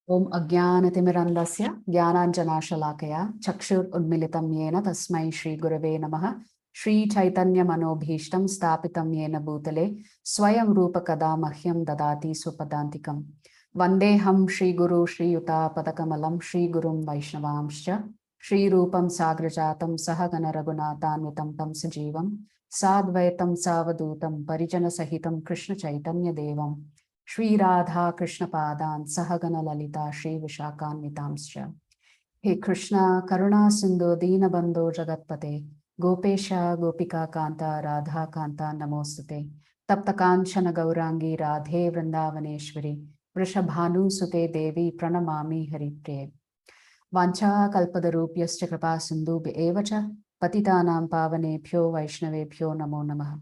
Om Ajnanatimirandasya Jnananjanashalakaya Chakshur Udmilitam Yena Tasmai Shri Gurave Namaha Shri Chaitanya Manobhishtam Stapitam Yena Bhutale Swayam Rupa Kada Mahyam Dadati Supadantikam Vandeham Shri Guru Shri Yuta Padakamalam Shri Gurum Vaishnavamscha Shri Rupam Sagrajatam Sahagana Raghunathanvitam Tam Sajivam Sadvaitam Savadutam Parijana Sahitam Krishna Chaitanya Devam Shri Radha Krishna Padan Sahagana Lalita Shri Vishakan Vitamscha. Hey Krishna Karuna Sindhu Dina Bandho Jagatpate Gopesha Gopika Kanta Radha Kanta Namostate Tapta Kanchana Gaurangi Radhe Vrindavaneshwari Vrishabhanu Sute Devi Pranamami Haripriye Vancha Kalpadarupyascha Kripa Sindhu Evacha Patitanam Pavanebhyo Vaishnavebhyo Namo Namaha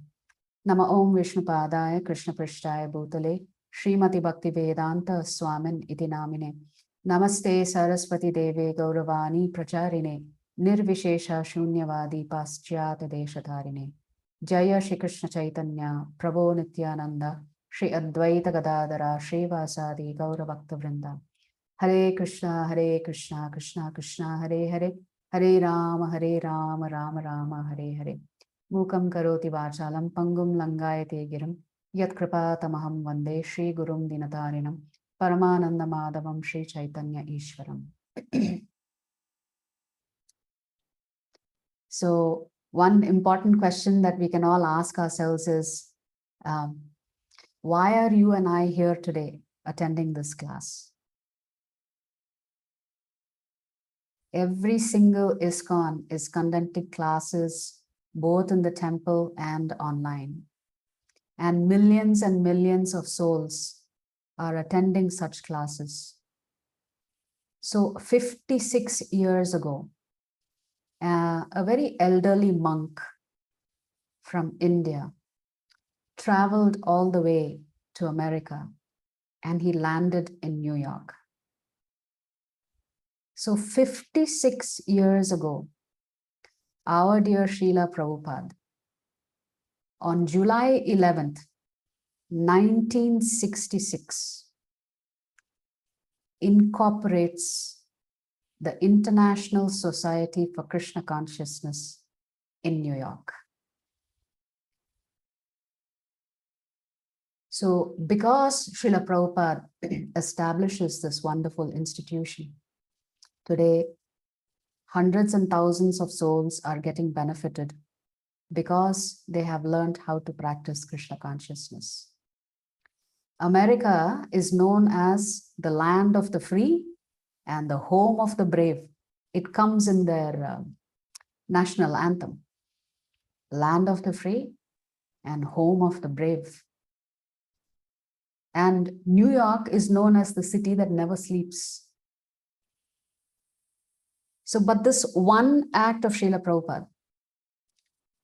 Nama Om Vishnu Padaya Krishna Prishtaya Bhutale Srimati Bhakti Vedanta Swamin iti namine. Namaste Saraswati Deve Gauravani Pracharine. Nirvishesha Shunyavadi Paschyata Deshatarine. Jaya Shri Krishna Chaitanya Prabhu Nityananda Shri Advaita Gadadara Shri Vasadi Gauravakta Vrinda. Hare Krishna Krishna Krishna Hare Hare Hare Rama Rama Rama Hare Hare. Mukam karoti vachalam pangum langayate giram yat kripa tamaham vande Shri Gurum Dinatarinam Paramananda Madhavam Shri Chaitanya Ishwaram. So one important question that we can all ask ourselves is, why are you and I here today attending this class? Every single ISKCON is conducting classes both in the temple and online. And millions of souls are attending such classes. So 56 years ago, a very elderly monk from India traveled all the way to America and he landed in New York. So 56 years ago, our dear Srila Prabhupada, on July 11th, 1966, incorporates the International Society for Krishna Consciousness in New York. So because Srila Prabhupada establishes this wonderful institution, today hundreds and thousands of souls are getting benefited because they have learned how to practice Krishna consciousness. America is known as the land of the free and the home of the brave. It comes in their national anthem. Land of the free and home of the brave. And New York is known as the city that never sleeps. So, but this one act of Srila Prabhupada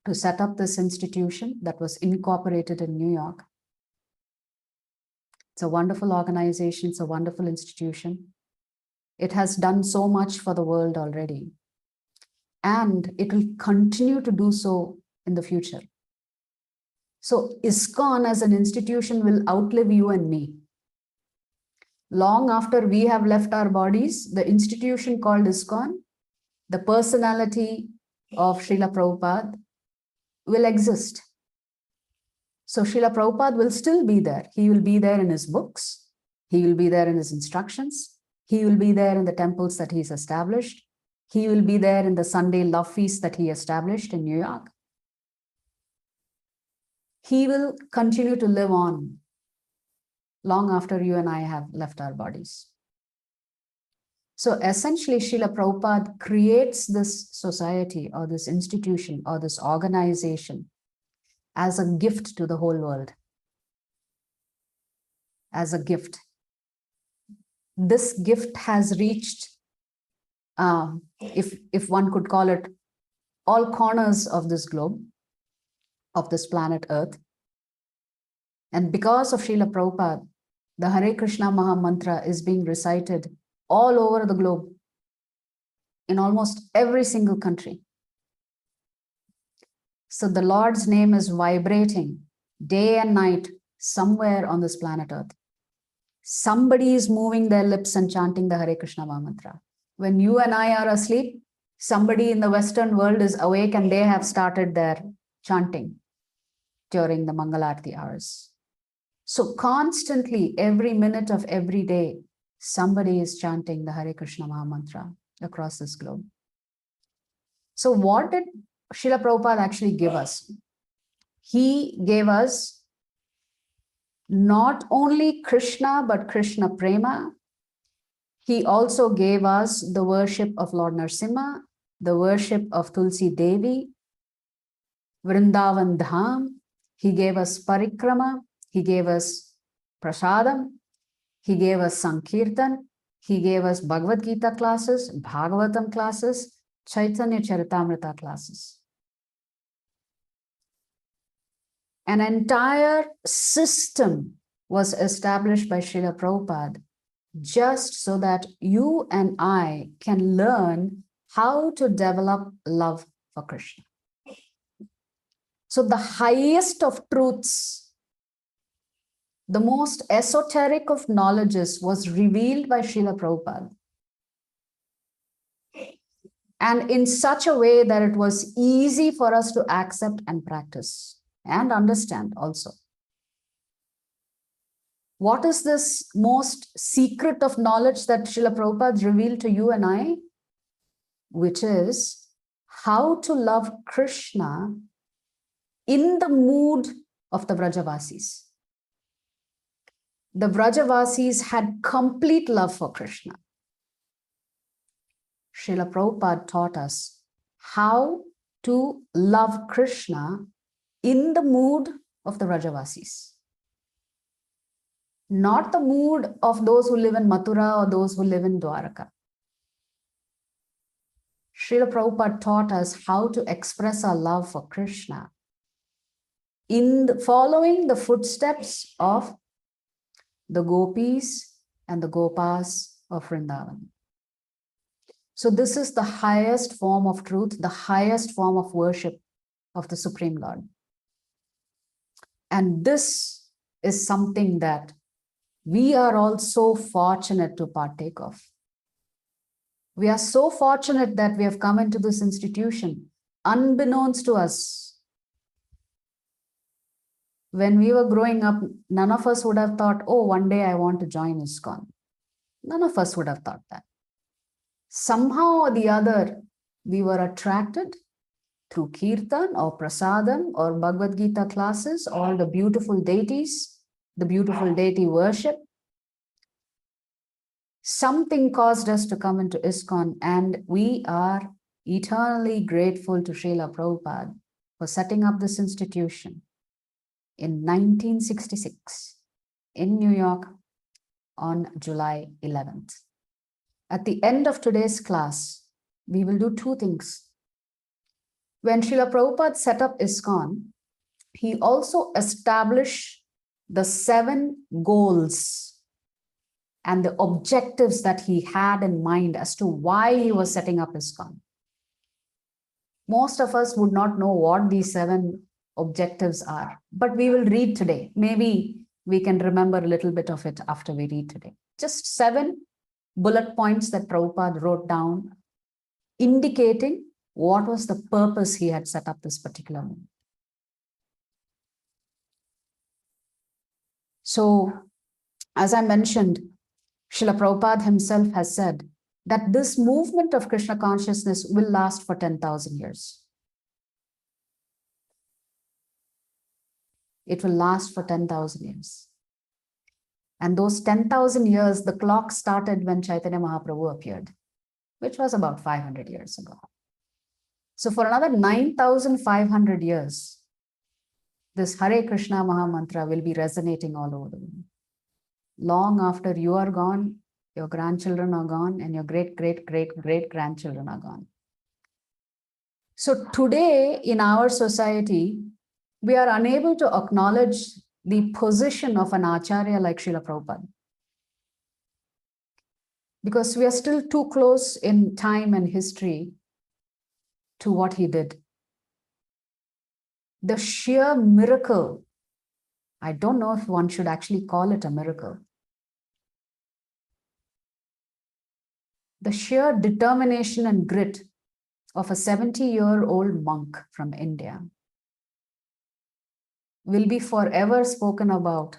to set up this institution that was incorporated in New York. It's a wonderful organization, it's a wonderful institution. It has done so much for the world already. And it will continue to do so in the future. So ISKCON as an institution will outlive you and me. Long after we have left our bodies, the institution called ISKCON, the personality of Srila Prabhupada will exist. So Srila Prabhupada will still be there. He will be there in his books. He will be there in his instructions. He will be there in the temples that he's established. He will be there in the Sunday love feast that he established in New York. He will continue to live on long after you and I have left our bodies. So essentially, Srila Prabhupada creates this society or this institution or this organization as a gift to the whole world. As a gift. This gift has reached, if one could call it, all corners of this globe, of this planet Earth. And because of Srila Prabhupada, the Hare Krishna Maha Mantra is being recited all over the globe, in almost every single country. So the Lord's name is vibrating day and night somewhere on this planet Earth. somebody is moving their lips and chanting the Hare Krishna Mahamantra. When you and I are asleep, somebody in the Western world is awake and they have started their chanting during the Mangalarti hours. So constantly, every minute of every day, somebody is chanting the Hare Krishna Mahamantra across this globe. So what did Srila Prabhupada actually give us? He gave us not only Krishna, but Krishna Prema. He also gave us the worship of Lord Narasimha, the worship of Tulsi Devi, Vrindavan Dham. He gave us Parikrama. He gave us Prasadam. He gave us Sankirtan. He gave us Bhagavad Gita classes, Bhagavatam classes, Chaitanya Charitamrita classes. An entire system was established by Srila Prabhupada just so that you and I can learn how to develop love for Krishna. So the highest of truths, the most esoteric of knowledges was revealed by Srila Prabhupada. And in such a way that it was easy for us to accept and practice and understand also. What is this most secret of knowledge that Srila Prabhupada revealed to you and I? Which is how to love Krishna in the mood of the Vrajavasis. The Vrajavasis had complete love for Krishna. Srila Prabhupada taught us how to love Krishna in the mood of the Vrajavasis. Not the mood of those who live in Mathura or those who live in Dwaraka. Srila Prabhupada taught us how to express our love for Krishna in following the footsteps of the gopis and the gopas of Vrindavan. So this is the highest form of truth, the highest form of worship of the Supreme Lord. And this is something that we are all so fortunate to partake of. We are so fortunate that we have come into this institution, unbeknownst to us. When we were growing up, none of us would have thought, oh, one day I want to join ISKCON. None of us would have thought that. Somehow or the other, we were attracted through Kirtan or Prasadam or Bhagavad Gita classes, or the beautiful deities, the beautiful deity worship. Something caused us to come into ISKCON, and we are eternally grateful to Srila Prabhupada for setting up this institution in 1966 in New York on July 11th. At the end of today's class, we will do two things. When Srila Prabhupada set up ISKCON, he also established the 7 goals and the objectives that he had in mind as to why he was setting up ISKCON. Most of us would not know what these 7 objectives are, but we will read today. Maybe we can remember a little bit of it after we read today. Just 7 bullet points that Prabhupada wrote down, indicating what was the purpose he had set up this particular movement. So, as I mentioned, Srila Prabhupada himself has said that this movement of Krishna consciousness will last for 10,000 years. It will last for 10,000 years. And those 10,000 years, the clock started when Chaitanya Mahaprabhu appeared, which was about 500 years ago. So for another 9,500 years, this Hare Krishna Mahamantra will be resonating all over the world. Long after you are gone, your grandchildren are gone, and your great-great-great-great-grandchildren are gone. So today in our society, we are unable to acknowledge the position of an Acharya like Srila Prabhupada, because we are still too close in time and history to what he did. The sheer miracle, I don't know if one should actually call it a miracle, the sheer determination and grit of a 70-year-old monk from India will be forever spoken about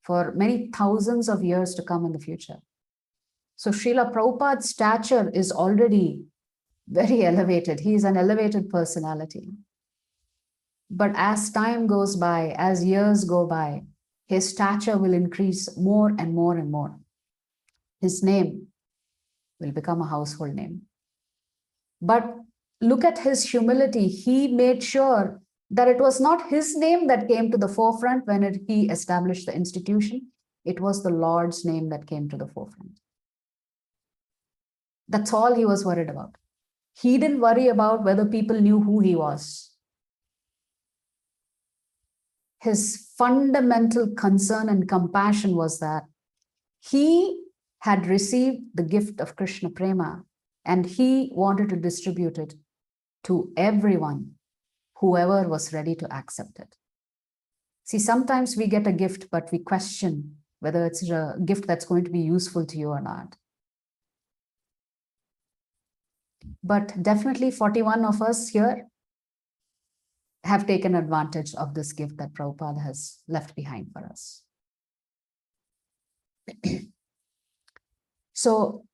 for many thousands of years to come in the future. So Srila Prabhupada's stature is already very elevated. He is an elevated personality. But as time goes by, as years go by, his stature will increase more and more and more. His name will become a household name. But look at his humility. He made sure that it was not his name that came to the forefront when he established the institution. It was the Lord's name that came to the forefront. That's all he was worried about. He didn't worry about whether people knew who he was. His fundamental concern and compassion was that he had received the gift of Krishna Prema and he wanted to distribute it to everyone, whoever was ready to accept it. See, sometimes we get a gift, but we question whether it's a gift that's going to be useful to you or not. But definitely 41 of us here have taken advantage of this gift that Prabhupada has left behind for us. So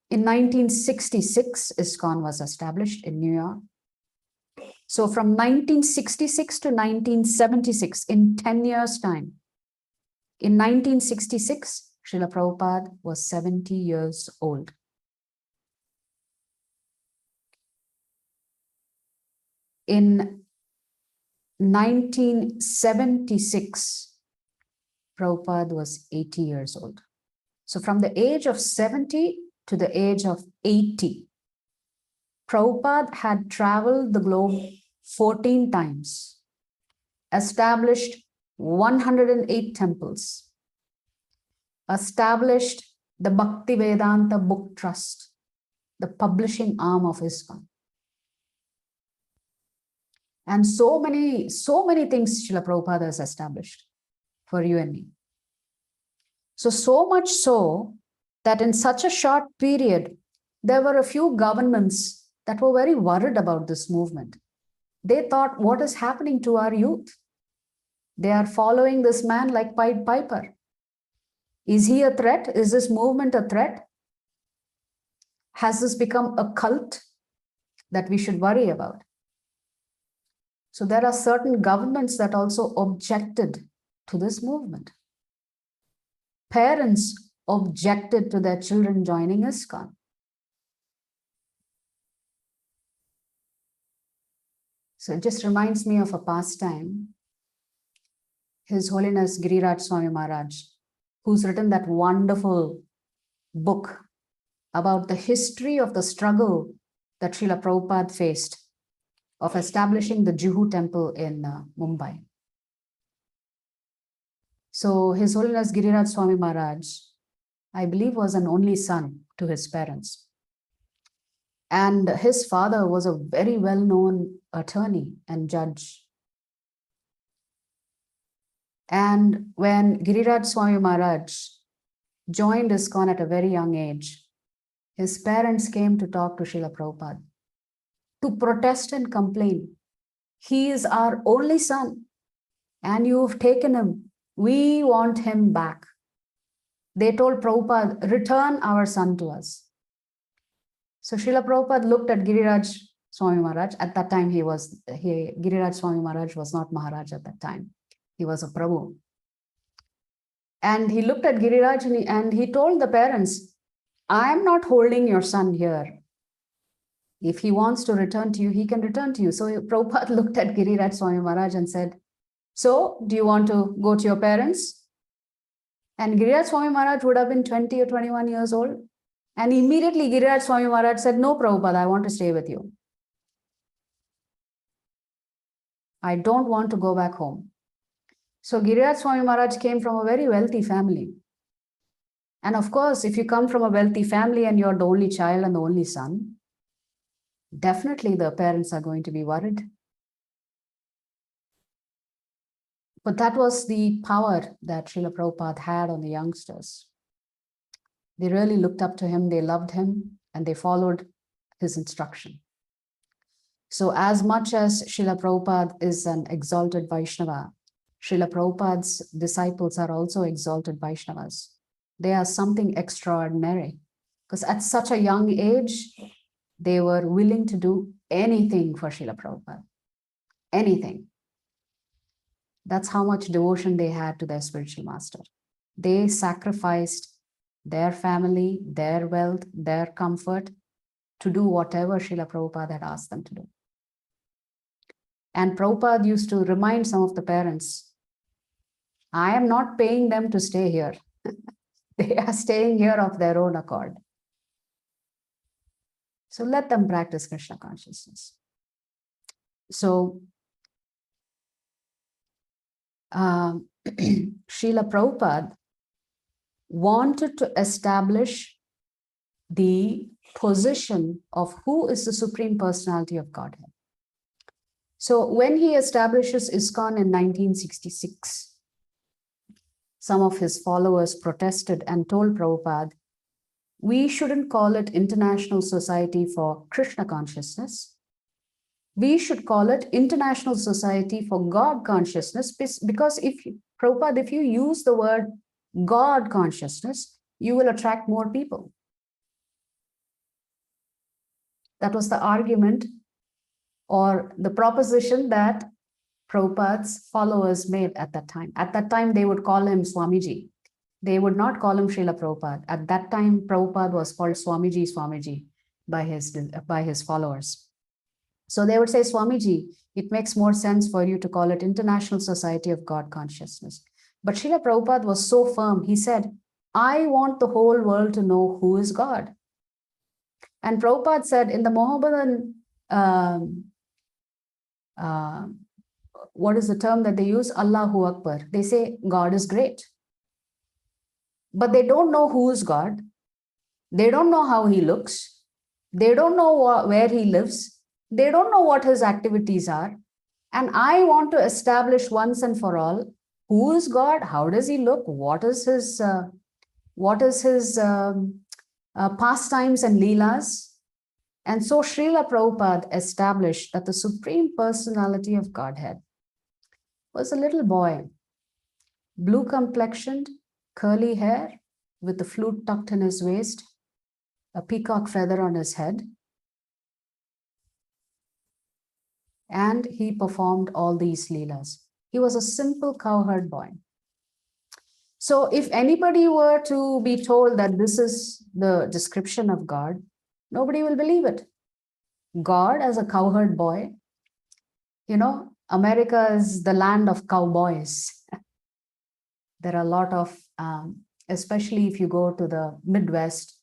in 1966, ISKCON was established in New York. So from 1966 to 1976, in 10 years' time, in 1966, Srila Prabhupada was 70 years old. In 1976, Prabhupada was 80 years old. So from the age of 70 to the age of 80, Prabhupada had traveled the globe 14 times, established 108 temples, established the Bhakti Vedanta Book Trust, the publishing arm of ISKCON. And so many things Srila Prabhupada has established for you and me. So much so that in such a short period, there were a few governments that were very worried about this movement. They thought, what is happening to our youth? They are following this man like Pied Piper. Is he a threat? Is this movement a threat? Has this become a cult that we should worry about? So there are certain governments that also objected to this movement. Parents objected to their children joining ISKCON. So it just reminds me of a pastime. His Holiness Giriraj Swami Maharaj, who's written that wonderful book about the history of the struggle that Srila Prabhupada faced of establishing the Juhu temple in Mumbai. So His Holiness Giriraj Swami Maharaj, I believe, was an only son to his parents. And his father was a very well-known attorney and judge. And when Giriraj Swami Maharaj joined ISKCON at a very young age, his parents came to talk to Srila Prabhupada to protest and complain. He is our only son and you've taken him. We want him back. They told Prabhupada, return our son to us. So Srila Prabhupada looked at Giriraj Swami Maharaj. At that time, Giriraj Swami Maharaj was not Maharaj at that time. He was a Prabhu. And he looked at Giriraj and he told the parents, I am not holding your son here. If he wants to return to you, he can return to you. So Prabhupada looked at Giriraj Swami Maharaj and said, so do you want to go to your parents? And Giriraj Swami Maharaj would have been 20 or 21 years old. And immediately Giriraj Swami Maharaj said, no, Prabhupada, I want to stay with you. I don't want to go back home. So Giriraj Swami Maharaj came from a very wealthy family. And of course, if you come from a wealthy family and you're the only child and the only son, definitely the parents are going to be worried. But that was the power that Srila Prabhupada had on the youngsters. They really looked up to him, they loved him, and they followed his instruction. So as much as Srila Prabhupada is an exalted Vaishnava, Srila Prabhupada's disciples are also exalted Vaishnavas. They are something extraordinary because at such a young age, they were willing to do anything for Srila Prabhupada. Anything. That's how much devotion they had to their spiritual master. They sacrificed their family, their wealth, their comfort to do whatever Srila Prabhupada had asked them to do. And Prabhupada used to remind some of the parents, I am not paying them to stay here. They are staying here of their own accord. So let them practice Krishna consciousness. So Srila Prabhupada wanted to establish the position of who is the Supreme Personality of Godhead. So when he establishes ISKCON in 1966, some of his followers protested and told Prabhupada, we shouldn't call it International Society for Krishna Consciousness. We should call it International Society for God Consciousness, because Prabhupada, if you use the word God Consciousness, you will attract more people. That was the argument or the proposition that Prabhupada's followers made at that time. At that time, they would call him Swamiji. They would not call him Srila Prabhupada. At that time, Prabhupada was called Swamiji by his followers. So they would say, Swamiji, it makes more sense for you to call it International Society of God Consciousness. But Srila Prabhupada was so firm. He said, I want the whole world to know who is God. And Prabhupada said in the Mohammedan, what is the term that they use? Allahu Akbar. They say God is great. But they don't know who is God. They don't know how he looks. They don't know where he lives. They don't know what his activities are. And I want to establish once and for all, who is God? How does he look? What is his pastimes and leelas? And so Srila Prabhupada established that the Supreme Personality of Godhead was a little boy, blue complexioned, curly hair, with the flute tucked in his waist, a peacock feather on his head. And he performed all these leelas. He was a simple cowherd boy. So if anybody were to be told that this is the description of God, nobody will believe it. God as a cowherd boy, you know, America is the land of cowboys. There are a lot of, especially if you go to the Midwest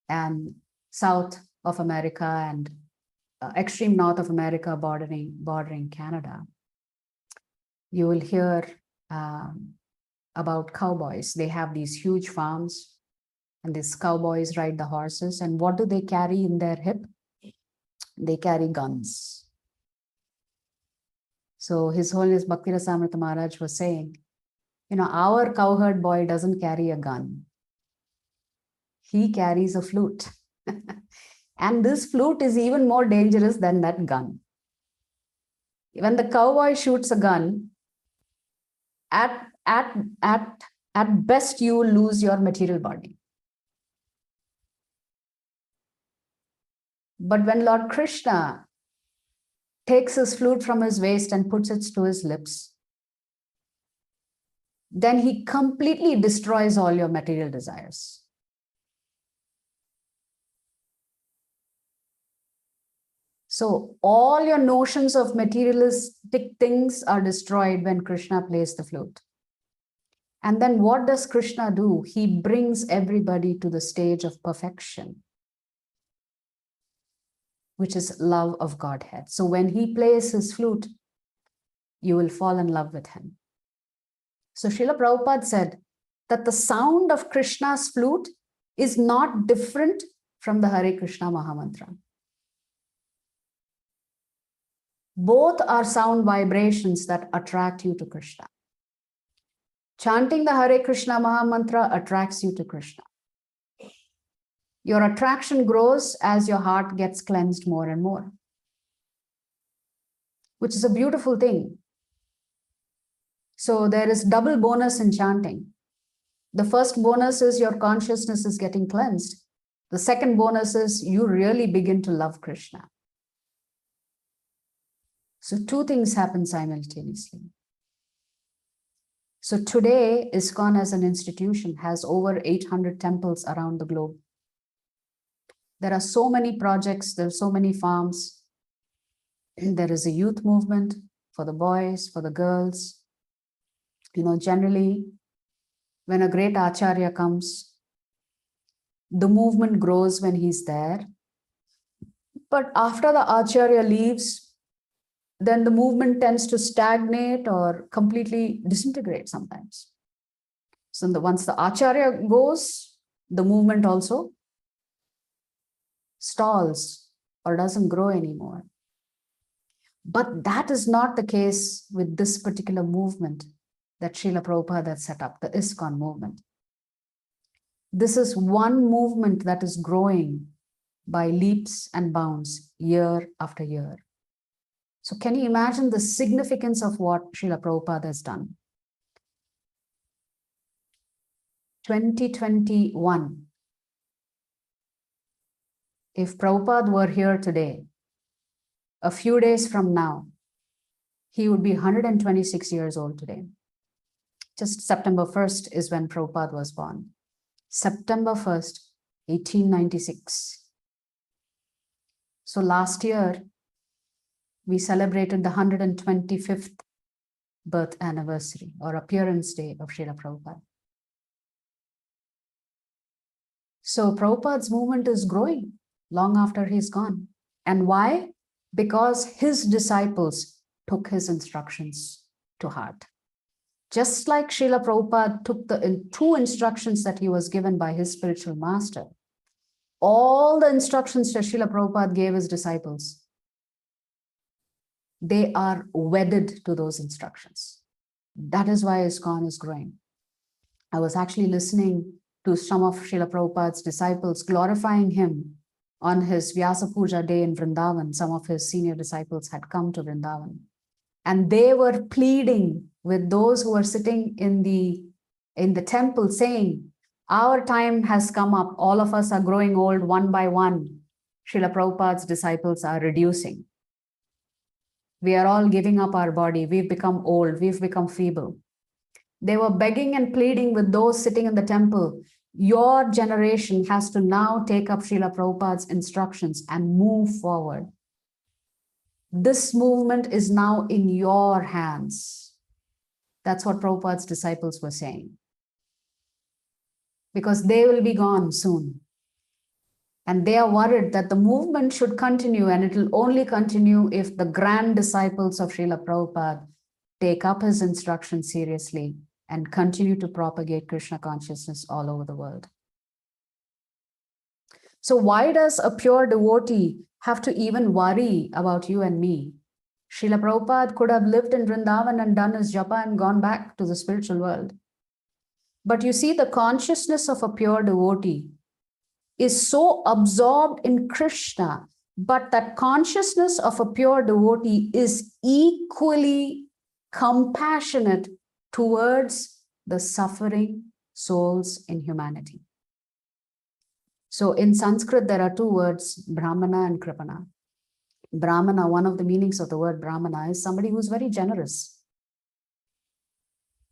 and South of America and extreme North of America bordering Canada, you will hear about cowboys. They have these huge farms and these cowboys ride the horses. And what do they carry in their hip? They carry guns. So His Holiness Bhakti-Rasamrita Maharaj was saying, you know, our cowherd boy doesn't carry a gun. He carries a flute. And this flute is even more dangerous than that gun. When the cowboy shoots a gun, at best you will lose your material body. But when Lord Krishna takes his flute from his waist and puts it to his lips, then he completely destroys all your material desires. So all your notions of materialistic things are destroyed when Krishna plays the flute. And then what does Krishna do? He brings everybody to the stage of perfection, which is love of Godhead. So when he plays his flute, you will fall in love with him. So Srila Prabhupada said that the sound of Krishna's flute is not different from the Hare Krishna Mahamantra. Both are sound vibrations that attract you to Krishna. Chanting the Hare Krishna Mahamantra attracts you to Krishna. Your attraction grows as your heart gets cleansed more and more, which is a beautiful thing. So there is double bonus in chanting. The first bonus is your consciousness is getting cleansed. The second bonus is you really begin to love Krishna. So two things happen simultaneously. So today, ISKCON as an institution has over 800 temples around the globe. There are so many projects, there are so many farms. There is a youth movement for the boys, for the girls. Generally, when a great Acharya comes, the movement grows when he's there. But after the Acharya leaves, then the movement tends to stagnate or completely disintegrate sometimes. So once the Acharya goes, the movement also stalls or doesn't grow anymore. But that is not the case with this particular movement that Srila Prabhupada set up, the ISKCON movement. This is one movement that is growing by leaps and bounds year after year. So can you imagine the significance of what Srila Prabhupada has done? 2021. If Prabhupada were here today, a few days from now, he would be 126 years old today. Just September 1st is when Prabhupada was born. September 1st, 1896. So last year, we celebrated the 125th birth anniversary or appearance day of Srila Prabhupada. So Prabhupada's movement is growing long after he's gone. And why? Because his disciples took his instructions to heart. Just like Srila Prabhupada took the two instructions that he was given by his spiritual master, all the instructions that Srila Prabhupada gave his disciples, they are wedded to those instructions. That is why ISKCON is growing. I was actually listening to some of Srila Prabhupada's disciples glorifying him on his Vyasa Puja day in Vrindavan. Some of his senior disciples had come to Vrindavan. And they were pleading with those who were sitting in the temple saying, our time has come up. All of us are growing old one by one. Srila Prabhupada's disciples are reducing. We are all giving up our body. We've become old. We've become feeble. They were begging and pleading with those sitting in the temple. Your generation has to now take up Srila Prabhupada's instructions and move forward. This movement is now in your hands. That's what Prabhupada's disciples were saying. Because they will be gone soon. And they are worried that the movement should continue, and it will only continue if the grand disciples of Srila Prabhupada take up his instructions seriously and continue to propagate Krishna consciousness all over the world. So why does a pure devotee have to even worry about you and me? Srila Prabhupada could have lived in Vrindavan and done his japa and gone back to the spiritual world. But you see, the consciousness of a pure devotee is so absorbed in Krishna, but that consciousness of a pure devotee is equally compassionate towards the suffering souls in humanity. So in Sanskrit, there are two words, Brahmana and Kripana. Brahmana, one of the meanings of the word Brahmana is somebody who's very generous.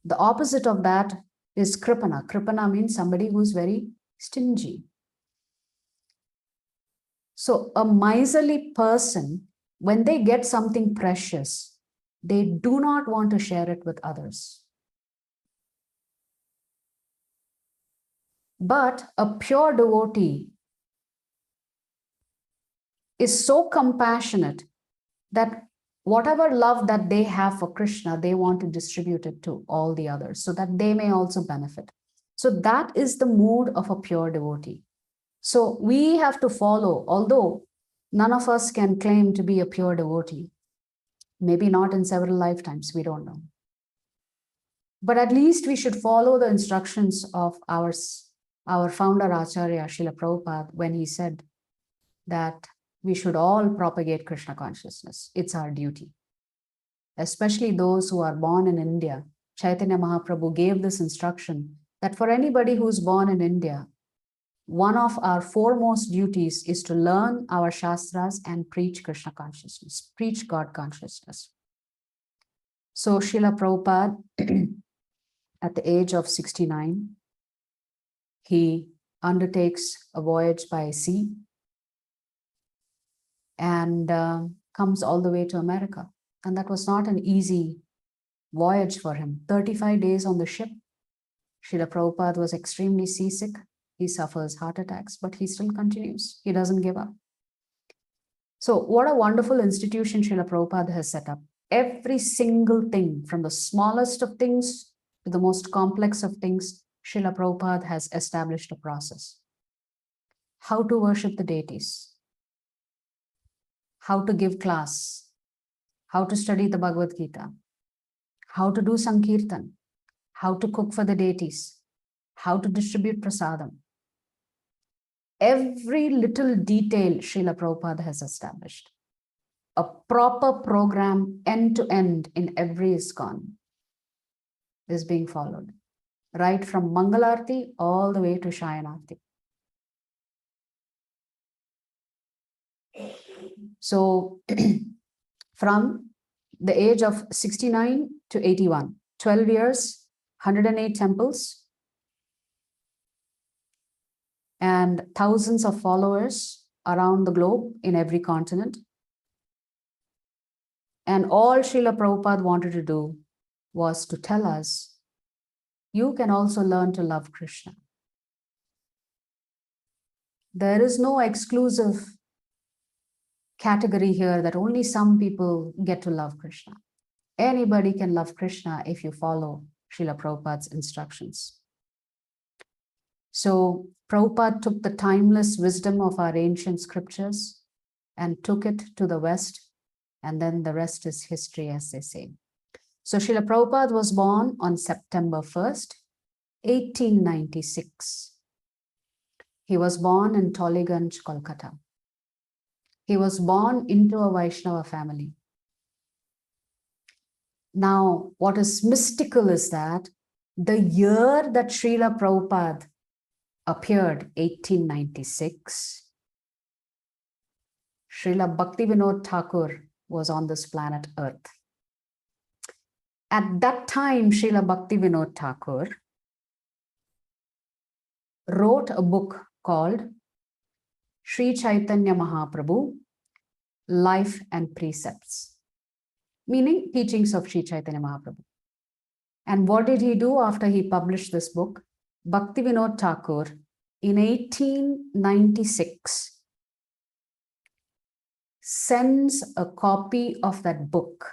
The opposite of that is Kripana. Kripana means somebody who's very stingy. So a miserly person, when they get something precious, they do not want to share it with others. But a pure devotee is so compassionate that whatever love that they have for Krishna, they want to distribute it to all the others so that they may also benefit. So that is the mood of a pure devotee. So we have to follow, although none of us can claim to be a pure devotee, maybe not in several lifetimes, we don't know. But at least we should follow the instructions of our our founder Acharya Srila Prabhupada, when he said that we should all propagate Krishna consciousness. It's our duty. Especially those who are born in India. Chaitanya Mahaprabhu gave this instruction that for anybody who's born in India, one of our foremost duties is to learn our Shastras and preach Krishna consciousness, preach God consciousness. So Srila Prabhupada, at the age of 69, he undertakes a voyage by sea and comes all the way to America. And that was not an easy voyage for him. 35 days on the ship. Srila Prabhupada was extremely seasick. He suffers heart attacks, but he still continues. He doesn't give up. So what a wonderful institution Srila Prabhupada has set up. Every single thing, from the smallest of things to the most complex of things, Srila Prabhupada has established a process. How to worship the deities, how to give class, how to study the Bhagavad Gita, how to do Sankirtan, how to cook for the deities, how to distribute prasadam. Every little detail Srila Prabhupada has established. A proper program end to end in every ISKCON is being followed. Right from Mangalarti all the way to Shayanarti. So from the age of 69 to 81, 12 years, 108 temples, and thousands of followers around the globe in every continent. And all Srila Prabhupada wanted to do was to tell us, you can also learn to love Krishna. There is no exclusive category here that only some people get to love Krishna. Anybody can love Krishna if you follow Srila Prabhupada's instructions. So Prabhupada took the timeless wisdom of our ancient scriptures and took it to the West, and then the rest is history, as they say. So Srila Prabhupada was born on September 1st, 1896. He was born in Tollygunge, Kolkata. He was born into a Vaishnava family. Now, what is mystical is that the year that Srila Prabhupada appeared, 1896, Srila Bhaktivinoda Thakur was on this planet Earth. At that time, Srila Bhaktivinoda Thakur wrote a book called Sri Chaitanya Mahaprabhu, Life and Precepts, meaning teachings of Sri Chaitanya Mahaprabhu. And what did he do after he published this book? Bhaktivinoda Thakur, in 1896, sends a copy of that book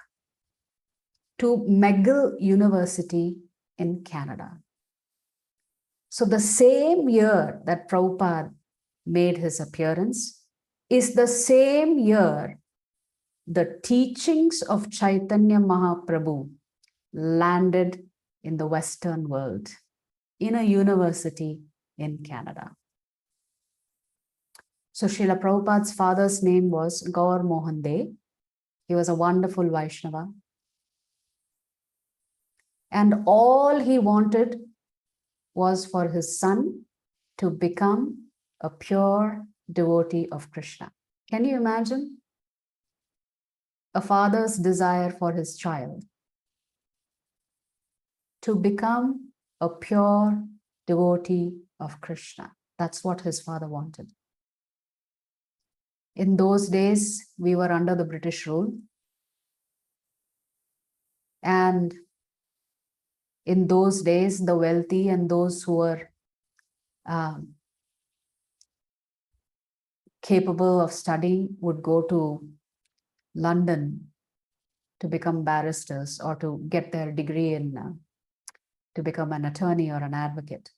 to McGill University in Canada. So the same year that Prabhupada made his appearance is the same year the teachings of Chaitanya Mahaprabhu landed in the Western world, in a university in Canada. So Srila Prabhupada's father's name was Gaur Mohan De. He was a wonderful Vaishnava. And all he wanted was for his son to become a pure devotee of Krishna. Can you imagine? A father's desire for his child to become a pure devotee of Krishna. That's what his father wanted. In those days, we were under the British rule. And in those days, the wealthy and those who were capable of studying would go to London to become barristers or to get their degree in, to become an attorney or an advocate.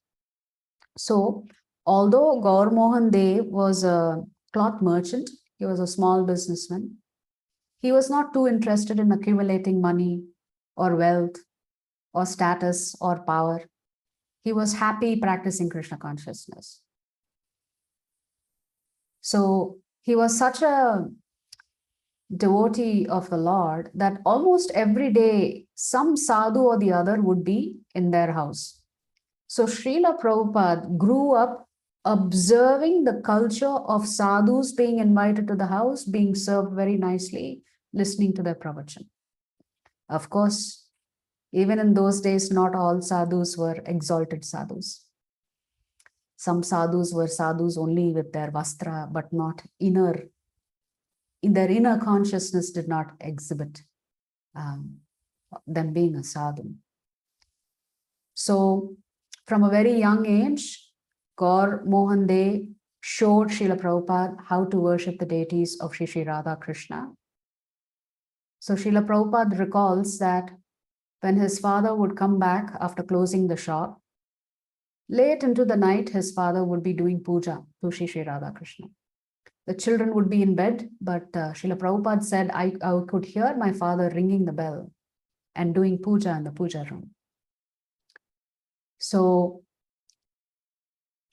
So, although Gaur Mohan De was a cloth merchant, he was a small businessman, he was not too interested in accumulating money or wealth or status or power. he was happy practicing Krishna consciousness. So he was such a devotee of the Lord that almost every day some sadhu or the other would be in their house. So Srila Prabhupada grew up observing the culture of sadhus being invited to the house, being served very nicely, listening to their pravachan. Of course, even in those days, not all sadhus were exalted sadhus. Some sadhus were sadhus only with their vastra, but not inner. In their inner consciousness did not exhibit them being a sadhu. So, from a very young age, Gaur Mohan De showed Srila Prabhupada how to worship the deities of Shri Radha Krishna. So Srila Prabhupada recalls that when his father would come back after closing the shop, late into the night, his father would be doing puja to Shri Radha Krishna. The children would be in bed, but Srila Prabhupada said, I could hear my father ringing the bell and doing puja in the puja room. So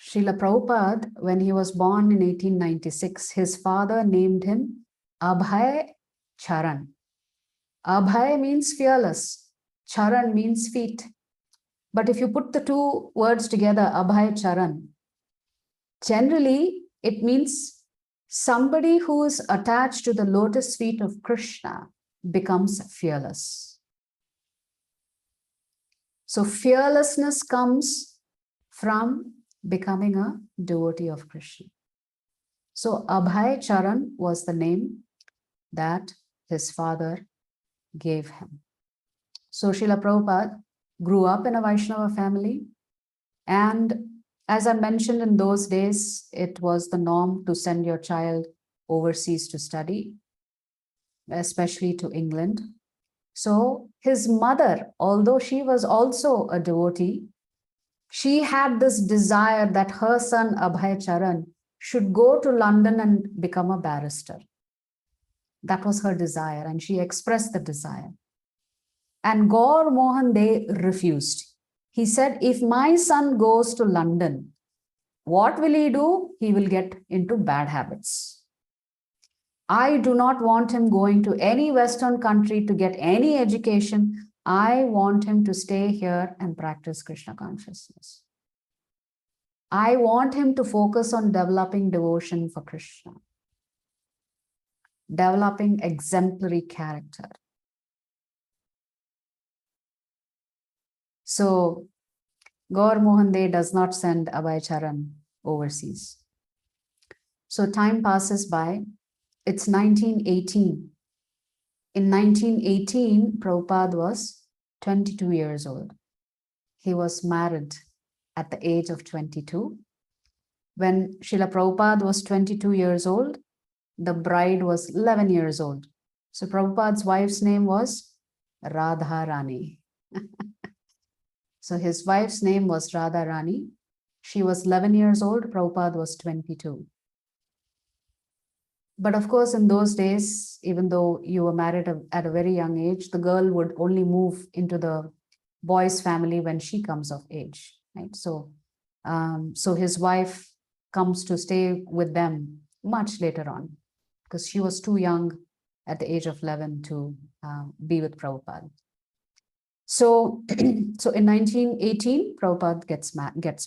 Srila Prabhupada, when he was born in 1896, his father named him Abhay Charan. Abhay means fearless. Charan means feet. But if you put the two words together, Abhay Charan, generally it means somebody who is attached to the lotus feet of Krishna becomes fearless. So fearlessness comes from becoming a devotee of Krishna. So Abhay Charan was the name that his father gave him. So Srila Prabhupada grew up in a Vaishnava family, and as I mentioned, in those days, it was the norm to send your child overseas to study, especially to England. So his mother, although she was also a devotee, she had this desire that her son Abhay Charan should go to London and become a barrister. That was her desire, and she expressed the desire. And Gaur Mohan De refused. He said, if my son goes to London, what will he do? He will get into bad habits. I do not want him going to any Western country to get any education. I want him to stay here and practice Krishna consciousness. I want him to focus on developing devotion for Krishna, developing exemplary character. So Gaur Mohan De does not send Abhay Charan overseas. So time passes by. It's 1918. In 1918, Prabhupada was 22 years old. He was married at the age of 22. When Srila Prabhupada was 22 years old, the bride was 11 years old. So Prabhupada's wife's name was Radha Rani. So his wife's name was Radha Rani. She was 11 years old. Prabhupada was 22. But of course, in those days, even though you were married at a very young age, the girl would only move into the boy's family when she comes of age, right? So, so his wife comes to stay with them much later on because she was too young at the age of 11 to be with Prabhupada. So, so in 1918, Prabhupada gets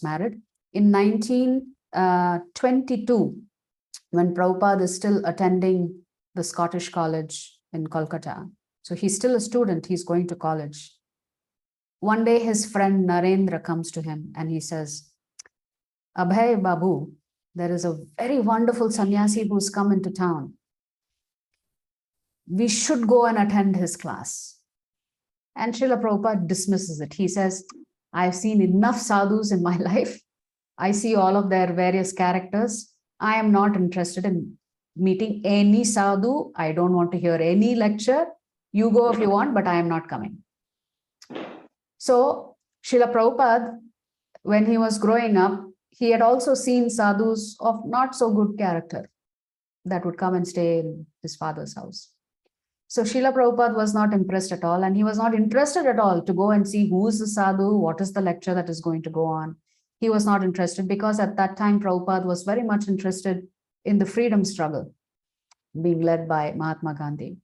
married. In 1922, when Prabhupada is still attending the Scottish College in Kolkata, so he's still a student, he's going to college. One day his friend Narendra comes to him and he says, Abhay Babu, there is a very wonderful sannyasi who's come into town. We should go and attend his class. And Srila Prabhupada dismisses it. He says, I've seen enough sadhus in my life. I see all of their various characters. I am not interested in meeting any sadhu. I don't want to hear any lecture. You go if you want, but I am not coming. So Srila Prabhupada, when he was growing up, he had also seen sadhus of not so good character that would come and stay in his father's house. So Srila Prabhupada was not impressed at all, and he was not interested at all to go and see who is the sadhu, what is the lecture that is going to go on. He was not interested because at that time Prabhupada was very much interested in the freedom struggle being led by Mahatma Gandhi.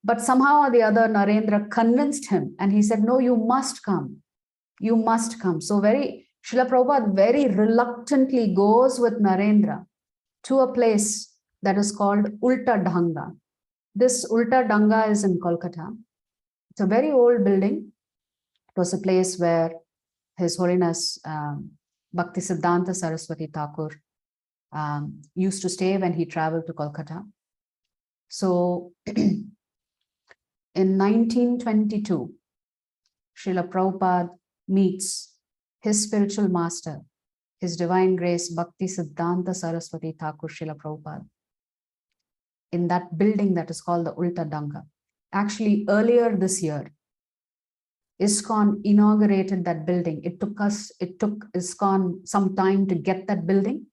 But somehow or the other, Narendra convinced him and he said, no, you must come. You must come. So Srila Prabhupada very reluctantly goes with Narendra to a place that is called Ulta Dhanga. This Ulta Dhanga is in Kolkata. It's a very old building. It was a place where His Holiness Bhaktisiddhanta Saraswati Thakur used to stay when he traveled to Kolkata. So in 1922, Srila Prabhupada meets his spiritual master, His Divine Grace Bhaktisiddhanta Saraswati Thakur Srila Prabhupada, in that building that is called the Ulta Dhanga. Actually, earlier this year, ISKCON inaugurated that building. It took ISKCON some time to get that building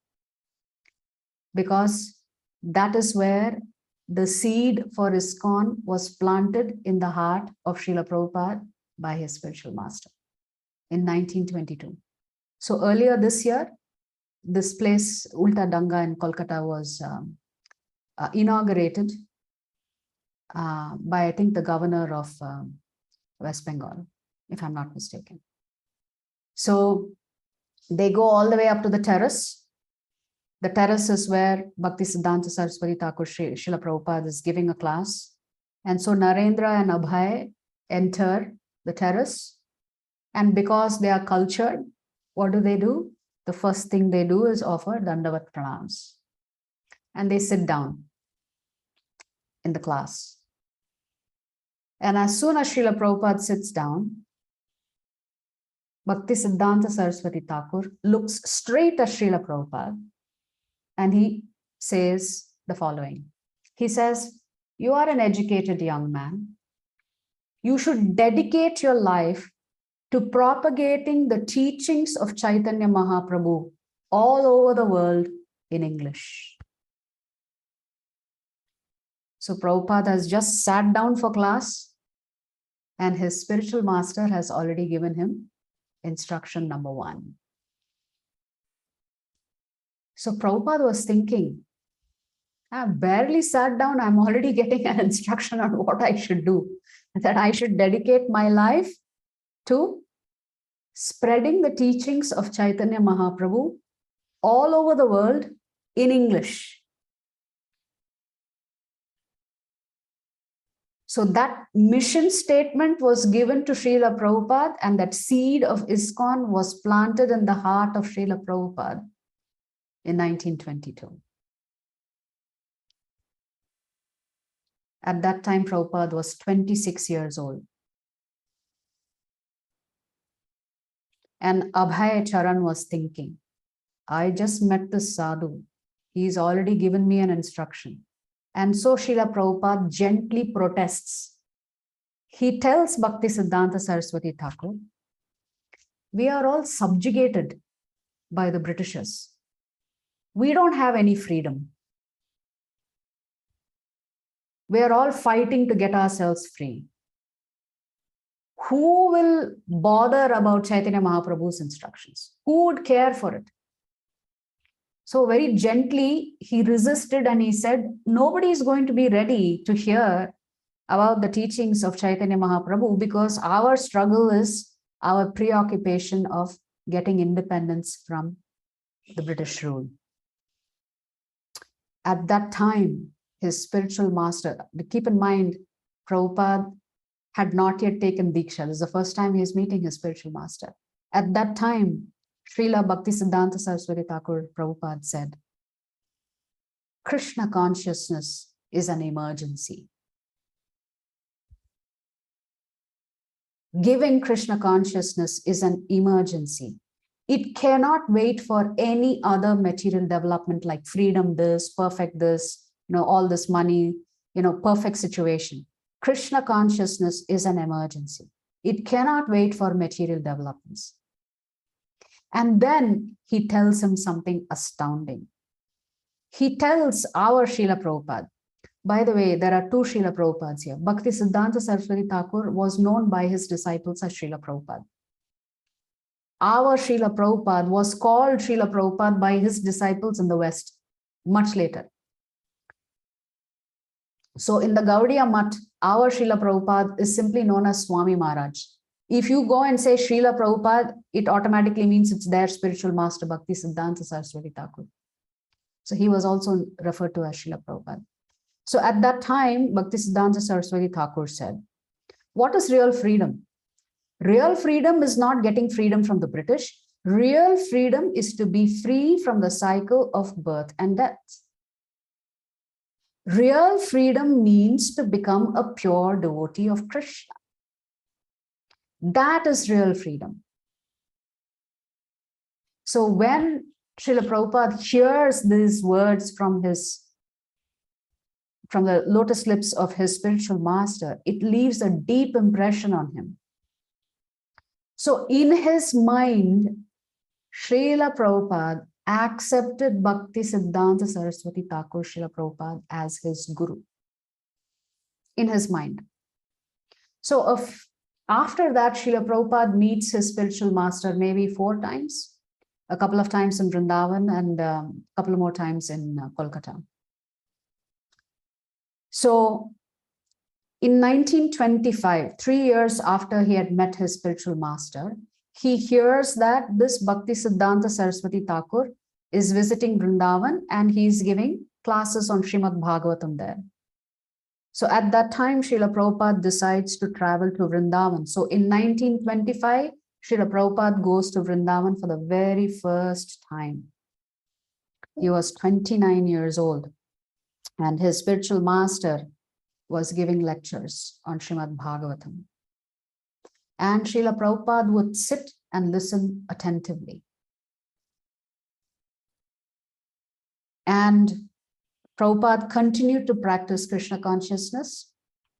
because that is where the seed for ISKCON was planted in the heart of Srila Prabhupada by his spiritual master in 1922. So earlier this year, this place, Ulta Dhanga in Kolkata, was inaugurated by, I think, the governor of West Bengal, if I'm not mistaken. So they go all the way up to the terrace. The terrace is where Bhaktisiddhanta Saraswati Thakur Srila Prabhupada is giving a class. And so Narendra and Abhay enter the terrace. And because they are cultured, what do? The first thing they do is offer Dandavat Pranams. And they sit down in the class. And as soon as Srila Prabhupada sits down, Bhaktisiddhanta Saraswati Thakur looks straight at Srila Prabhupada and he says the following. He says, you are an educated young man. You should dedicate your life to propagating the teachings of Chaitanya Mahaprabhu all over the world in English. So Prabhupada has just sat down for class and his spiritual master has already given him instruction number 1. So Prabhupada was thinking, I've barely sat down, I'm already getting an instruction on what I should do. That I should dedicate my life to spreading the teachings of Chaitanya Mahaprabhu all over the world in English. So that mission statement was given to Srila Prabhupada, and that seed of ISKCON was planted in the heart of Srila Prabhupada in 1922. At that time, Prabhupada was 26 years old. And Abhay Charan was thinking, I just met this sadhu. He's already given me an instruction. And so Srila Prabhupada gently protests. He tells Bhaktisiddhanta Saraswati Thakur, we are all subjugated by the Britishers. We don't have any freedom. We are all fighting to get ourselves free. Who will bother about Chaitanya Mahaprabhu's instructions? Who would care for it? So very gently, he resisted and he said, nobody is going to be ready to hear about the teachings of Chaitanya Mahaprabhu because our struggle is our preoccupation of getting independence from the British rule. At that time, his spiritual master, keep in mind, Prabhupada had not yet taken Diksha. This is the first time he is meeting his spiritual master. At that time, Srila Bhaktisiddhanta Saraswati Thakur Prabhupada said, Krishna consciousness is an emergency. Giving Krishna consciousness is an emergency. It cannot wait for any other material development like freedom this, perfect this, all this money, perfect situation. Krishna consciousness is an emergency. It cannot wait for material developments. And then he tells him something astounding. He tells our Srila Prabhupada, By the way, there are two Srila Prabhupads here. Bhakti Siddhanta Saraswati Thakur was known by his disciples as Srila Prabhupada. Our Srila Prabhupada was called Srila Prabhupada by his disciples in the West, much later. So in the Gaudiya Math, our Srila Prabhupada is simply known as Swami Maharaj. If you go and say Srila Prabhupada, it automatically means it's their spiritual master, Bhakti Siddhanta Saraswati Thakur. So he was also referred to as Srila Prabhupada. So at that time, Bhakti Siddhanta Saraswati Thakur said, what is real freedom? Real freedom is not getting freedom from the British. Real freedom is to be free from the cycle of birth and death. Real freedom means to become a pure devotee of Krishna. That is real freedom. So when Srila Prabhupada hears these words from the lotus lips of his spiritual master, it leaves a deep impression on him. So in his mind, Srila Prabhupada accepted Bhakti Siddhanta Saraswati Thakur Srila Prabhupada as his guru. In his mind. So after that, Srila Prabhupada meets his spiritual master maybe 4 times, a couple of times in Vrindavan and a couple more times in Kolkata. So in 1925, 3 years after he had met his spiritual master, he hears that this Bhakti Siddhanta Saraswati Thakur is visiting Vrindavan and he's giving classes on Srimad Bhagavatam there. So at that time, Srila Prabhupada decides to travel to Vrindavan. So in 1925, Srila Prabhupada goes to Vrindavan for the very first time. He was 29 years old and his spiritual master was giving lectures on Srimad Bhagavatam. And Srila Prabhupada would sit and listen attentively. And Prabhupada continued to practice Krishna consciousness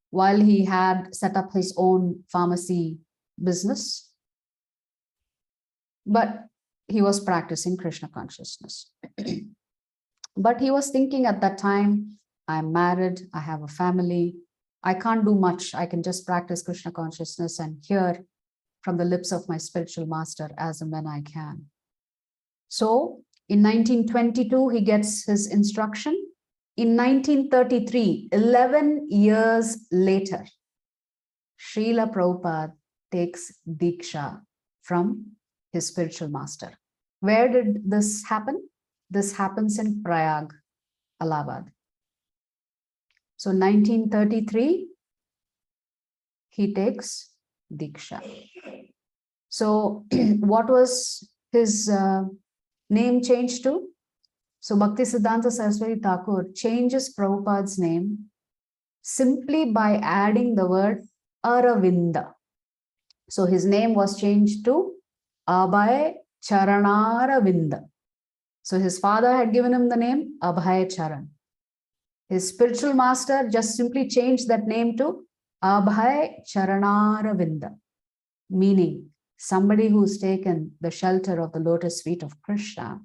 while he had set up his own pharmacy business. But he was practicing Krishna consciousness. But he was thinking at that time, I'm married, I have a family, I can't do much. I can just practice Krishna consciousness and hear from the lips of my spiritual master as and when I can. So in 1922, he gets his instruction. In 1933, 11 years later, Srila Prabhupada takes Diksha from his spiritual master. Where did this happen? This happens in Prayag, Allahabad. So 1933, he takes Diksha. So what was his name changed to? So Bhakti Siddhanta Saraswati Thakur changes Prabhupada's name simply by adding the word Aravinda. So his name was changed to Abhay Charanaravinda. So his father had given him the name Abhay Charan. His spiritual master just simply changed that name to Abhay Charanaravinda, meaning somebody who's taken the shelter of the lotus feet of Krishna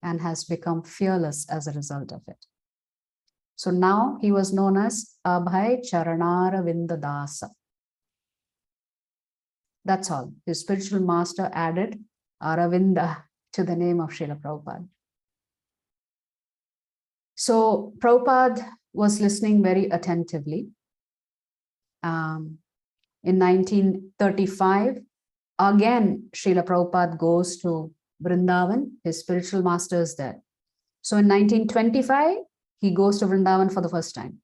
and has become fearless as a result of it. So now he was known as Abhay Charanaravinda Dasa. That's all. His spiritual master added Aravinda to the name of Srila Prabhupada. So Prabhupada was listening very attentively. In 1935, again, Srila Prabhupada goes to Vrindavan. His spiritual master is there. So in 1925, he goes to Vrindavan for the first time.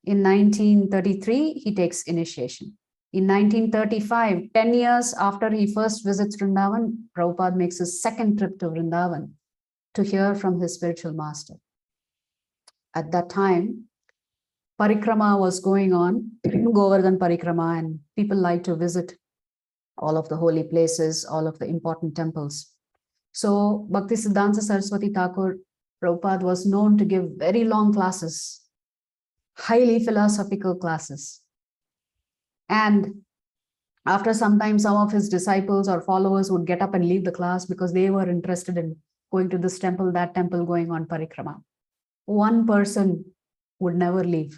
In 1933, he takes initiation. In 1935, 10 years after he first visits Vrindavan, Prabhupada makes his second trip to Vrindavan to hear from his spiritual master. At that time, Parikrama was going on, Govardhan Parikrama, and people like to visit all of the holy places, all of the important temples. So Bhakti Siddhanta Saraswati Thakur, Prabhupada was known to give very long classes, highly philosophical classes. And after some time, some of his disciples or followers would get up and leave the class because they were interested in going to this temple, that temple, going on Parikrama. One person would never leave.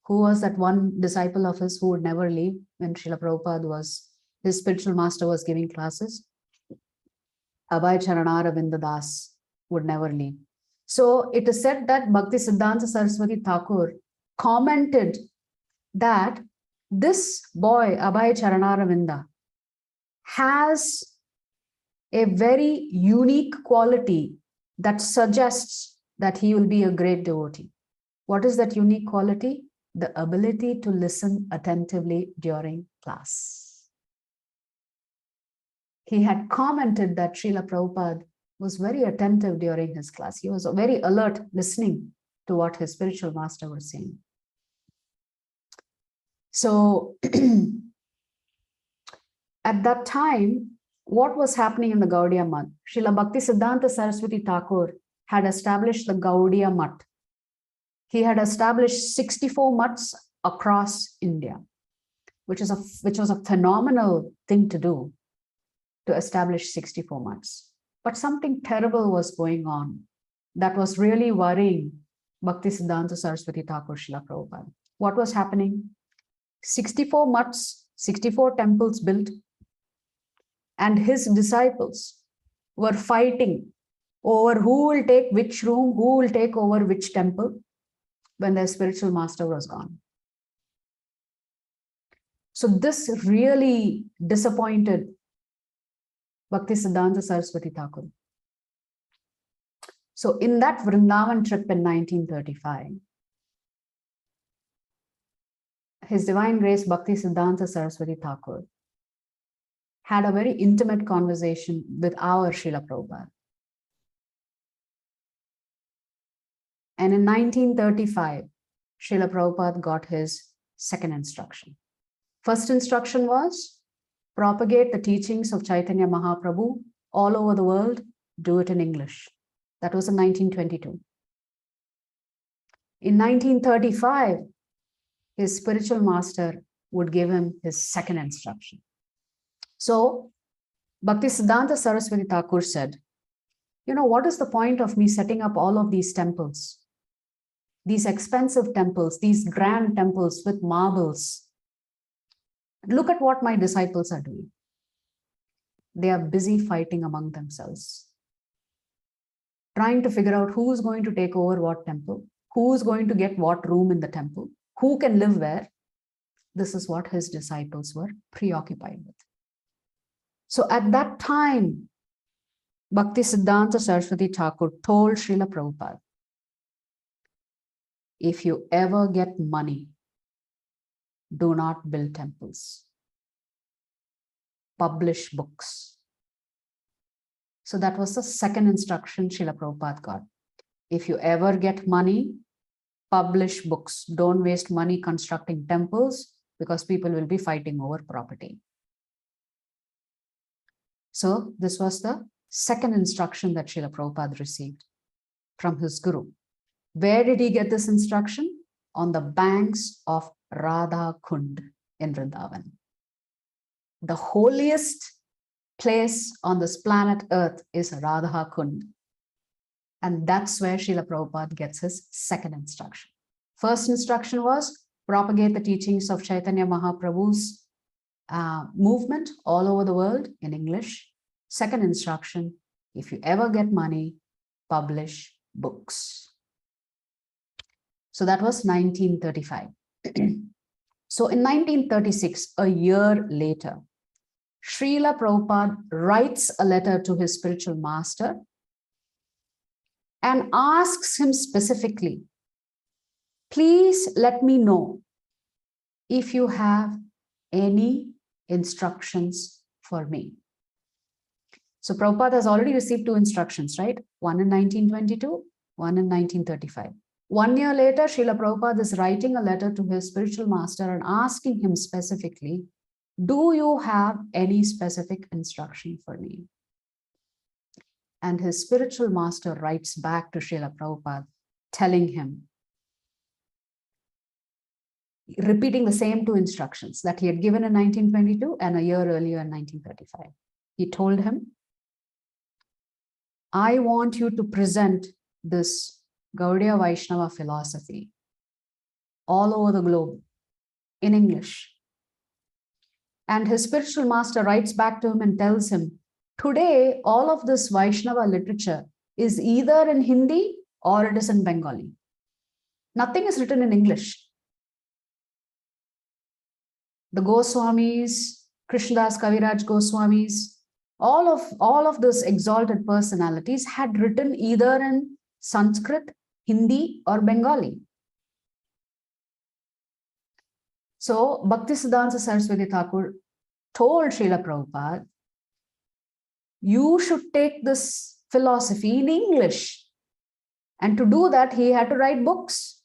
Who was that one disciple of his who would never leave when Srila Prabhupada his spiritual master was giving classes? Abhay Charanaravinda Das would never leave. So it is said that Bhakti Siddhanta Saraswati Thakur commented that this boy, Abhay Charanaravinda, has a very unique quality that suggests that he will be a great devotee. What is that unique quality? The ability to listen attentively during class. He had commented that Srila Prabhupada was very attentive during his class. He was very alert listening to what his spiritual master was saying. So at that time, what was happening in the Gaudiya Math? Srila Bhakti Siddhanta Saraswati Thakur had established the Gaudiya Math. He had established 64 maths across India, which was a phenomenal thing to do, to establish 64 maths. But something terrible was going on that was really worrying Bhakti Siddhanta Saraswati Thakur Srila Prabhupada. What was happening? 64 maths, 64 temples built, and his disciples were fighting over who will take which room, who will take over which temple when their spiritual master was gone. So this really disappointed Bhakti Siddhanta Saraswati Thakur. So in that Vrindavan trip in 1935, His Divine Grace Bhakti Siddhanta Saraswati Thakur had a very intimate conversation with our Srila Prabhupada. And in 1935, Srila Prabhupada got his second instruction. First instruction was, propagate the teachings of Chaitanya Mahaprabhu all over the world, do it in English. That was in 1922. In 1935, his spiritual master would give him his second instruction. So, Bhakti Siddhanta Saraswati Thakur said, what is the point of me setting up all of these temples? These expensive temples, these grand temples with marbles. Look at what my disciples are doing. They are busy fighting among themselves, trying to figure out who is going to take over what temple, who is going to get what room in the temple, who can live where. This is what his disciples were preoccupied with. So at that time, Bhakti Siddhanta Saraswati Thakur told Srila Prabhupada, if you ever get money, do not build temples. Publish books. So that was the second instruction Srila Prabhupada got. If you ever get money, publish books. Don't waste money constructing temples because people will be fighting over property. So this was the second instruction that Srila Prabhupada received from his guru. Where did he get this instruction? On the banks of Radha Kunda in Vrindavan. The holiest place on this planet Earth is Radha Kunda. And that's where Srila Prabhupada gets his second instruction. First instruction was propagate the teachings of Chaitanya Mahaprabhu's movement all over the world in English. Second instruction, if you ever get money, publish books. So that was 1935. So in 1936, a year later, Srila Prabhupada writes a letter to his spiritual master and asks him specifically, please let me know if you have any instructions for me. So Prabhupada has already received two instructions, right? One in 1922, one in 1935. 1 year later, Srila Prabhupada is writing a letter to his spiritual master and asking him specifically, do you have any specific instruction for me? And his spiritual master writes back to Srila Prabhupada, telling him, repeating the same two instructions that he had given in 1922 and a year earlier in 1935. He told him, I want you to present this Gaudiya Vaishnava philosophy all over the globe in English. And his spiritual master writes back to him and tells him, today, all of this Vaishnava literature is either in Hindi or it is in Bengali. Nothing is written in English. The Goswamis, Krishnadas Kaviraj Goswamis, all of those exalted personalities had written either in Sanskrit, Hindi, or Bengali. So Bhaktisiddhanta Saraswati Thakur told Srila Prabhupada, you should take this philosophy in English. And to do that, he had to write books,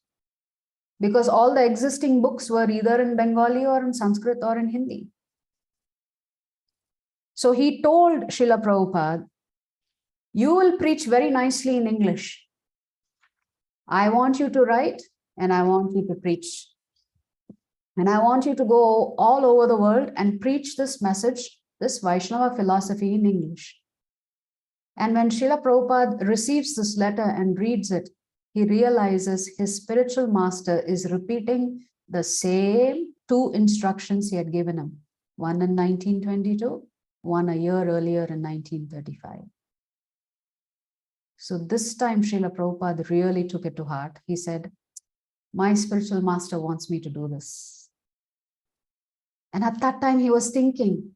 because all the existing books were either in Bengali or in Sanskrit or in Hindi. So he told Srila Prabhupada, you will preach very nicely in English. I want you to write and I want you to preach. And I want you to go all over the world and preach this message, this Vaishnava philosophy in English. And when Srila Prabhupada receives this letter and reads it, he realizes his spiritual master is repeating the same two instructions he had given him, one in 1922, one a year earlier in 1935. So this time Srila Prabhupada really took it to heart. He said, my spiritual master wants me to do this. And at that time he was thinking,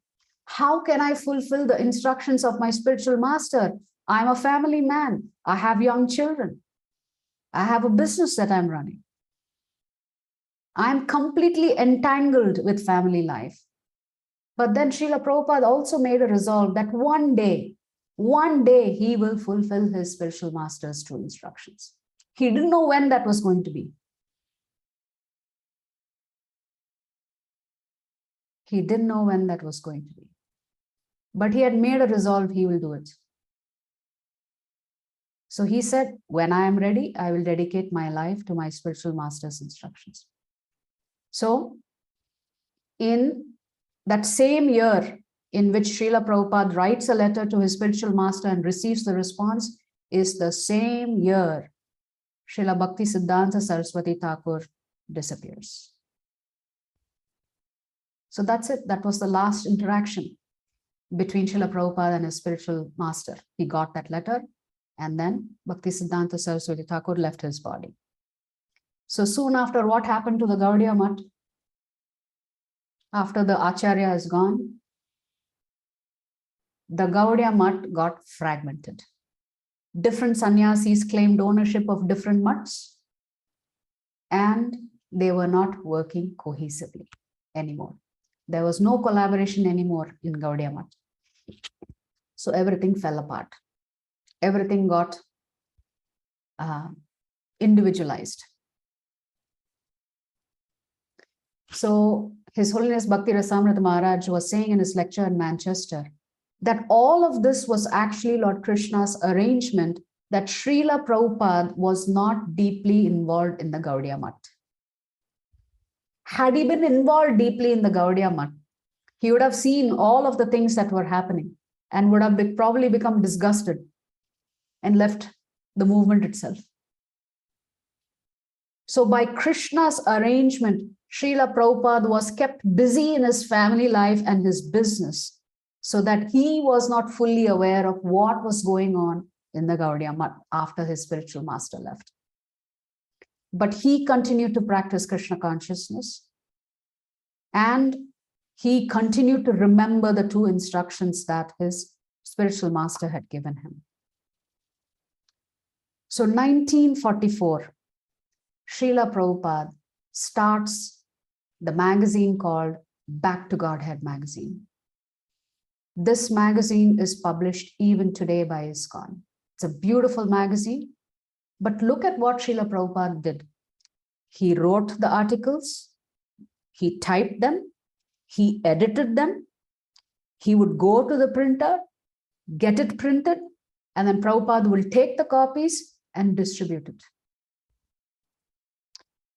how can I fulfill the instructions of my spiritual master? I'm a family man. I have young children. I have a business that I'm running. I'm completely entangled with family life. But then Srila Prabhupada also made a resolve that one day he will fulfill his spiritual master's true instructions. He didn't know when that was going to be. He didn't know when that was going to be. But he had made a resolve, he will do it. So he said, when I am ready, I will dedicate my life to my spiritual master's instructions. So in that same year in which Srila Prabhupada writes a letter to his spiritual master and receives the response is the same year Srila Bhaktisiddhanta Saraswati Thakur disappears. So that's it. That was the last interaction between Srila Prabhupada and his spiritual master. He got that letter, and then Bhaktisiddhanta Saraswati Thakur left his body. So soon after, what happened to the Gaudiya Math? After the Acharya is gone, the Gaudiya Math got fragmented. Different sannyasis claimed ownership of different maths, and they were not working cohesively anymore. There was no collaboration anymore in Gaudiya Math. So everything fell apart. Everything got individualized. So His Holiness Bhakti Rasamrita Maharaj was saying in his lecture in Manchester that all of this was actually Lord Krishna's arrangement, that Srila Prabhupada was not deeply involved in the Gaudiya Math. Had he been involved deeply in the Gaudiya Math, he would have seen all of the things that were happening and would have probably become disgusted and left the movement itself. So by Krishna's arrangement, Srila Prabhupada was kept busy in his family life and his business, so that he was not fully aware of what was going on in the Gaudiya Math after his spiritual master left. But he continued to practice Krishna consciousness, and he continued to remember the two instructions that his spiritual master had given him. So 1944, Srila Prabhupada starts the magazine called Back to Godhead magazine. This magazine is published even today by ISKCON. It's a beautiful magazine, but look at what Srila Prabhupada did. He wrote the articles, he typed them, he edited them, he would go to the printer, get it printed, and then Prabhupada will take the copies and distribute it.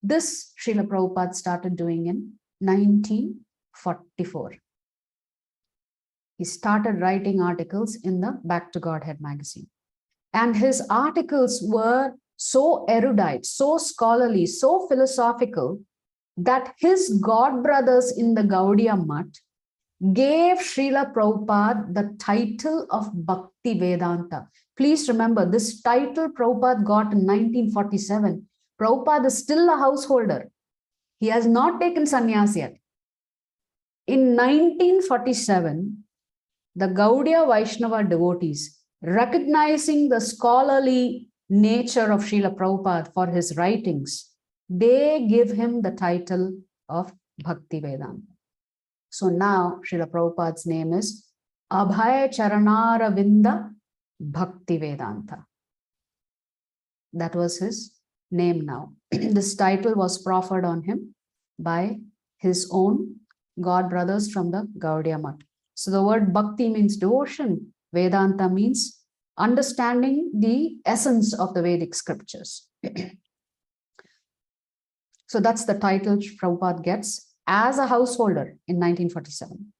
This Srila Prabhupada started doing in 1944. He started writing articles in the Back to Godhead magazine. And his articles were so erudite, so scholarly, so philosophical, that his god brothers in the Gaudiya Mutt gave Srila Prabhupada the title of Bhakti Vedanta. Please remember, this title Prabhupada got in 1947. Prabhupada is still a householder. He has not taken sannyas yet. In 1947, the Gaudiya Vaishnava devotees, recognizing the scholarly nature of Srila Prabhupada for his writings, they give him the title of Bhakti Vedanta. So now Srila Prabhupada's name is Abhay Charanaravinda Bhakti Vedanta. That was his name now. This title was proffered on him by his own god brothers from the Gaudiya Mutt. So the word Bhakti means devotion. Vedanta means understanding the essence of the Vedic scriptures. So that's the title Prabhupada gets as a householder in 1947.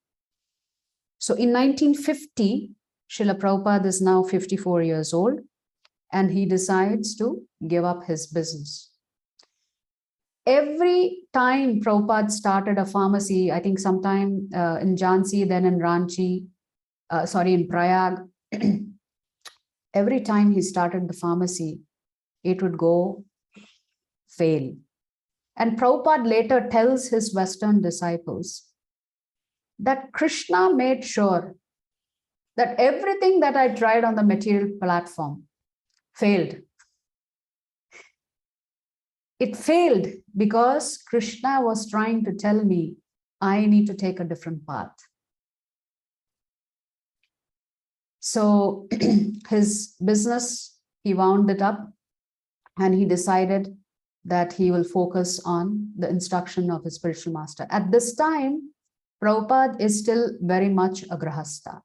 So in 1950, Srila Prabhupada is now 54 years old, and he decides to give up his business. Every time Prabhupada started a pharmacy, I think sometime in Jhansi, then in Ranchi, in Prayag, every time he started the pharmacy, it would go fail. And Prabhupada later tells his Western disciples that Krishna made sure that everything that I tried on the material platform failed. It failed because Krishna was trying to tell me I need to take a different path. So his business, he wound it up, and he decided that he will focus on the instruction of his spiritual master. At this time, Prabhupada is still very much a grahastha.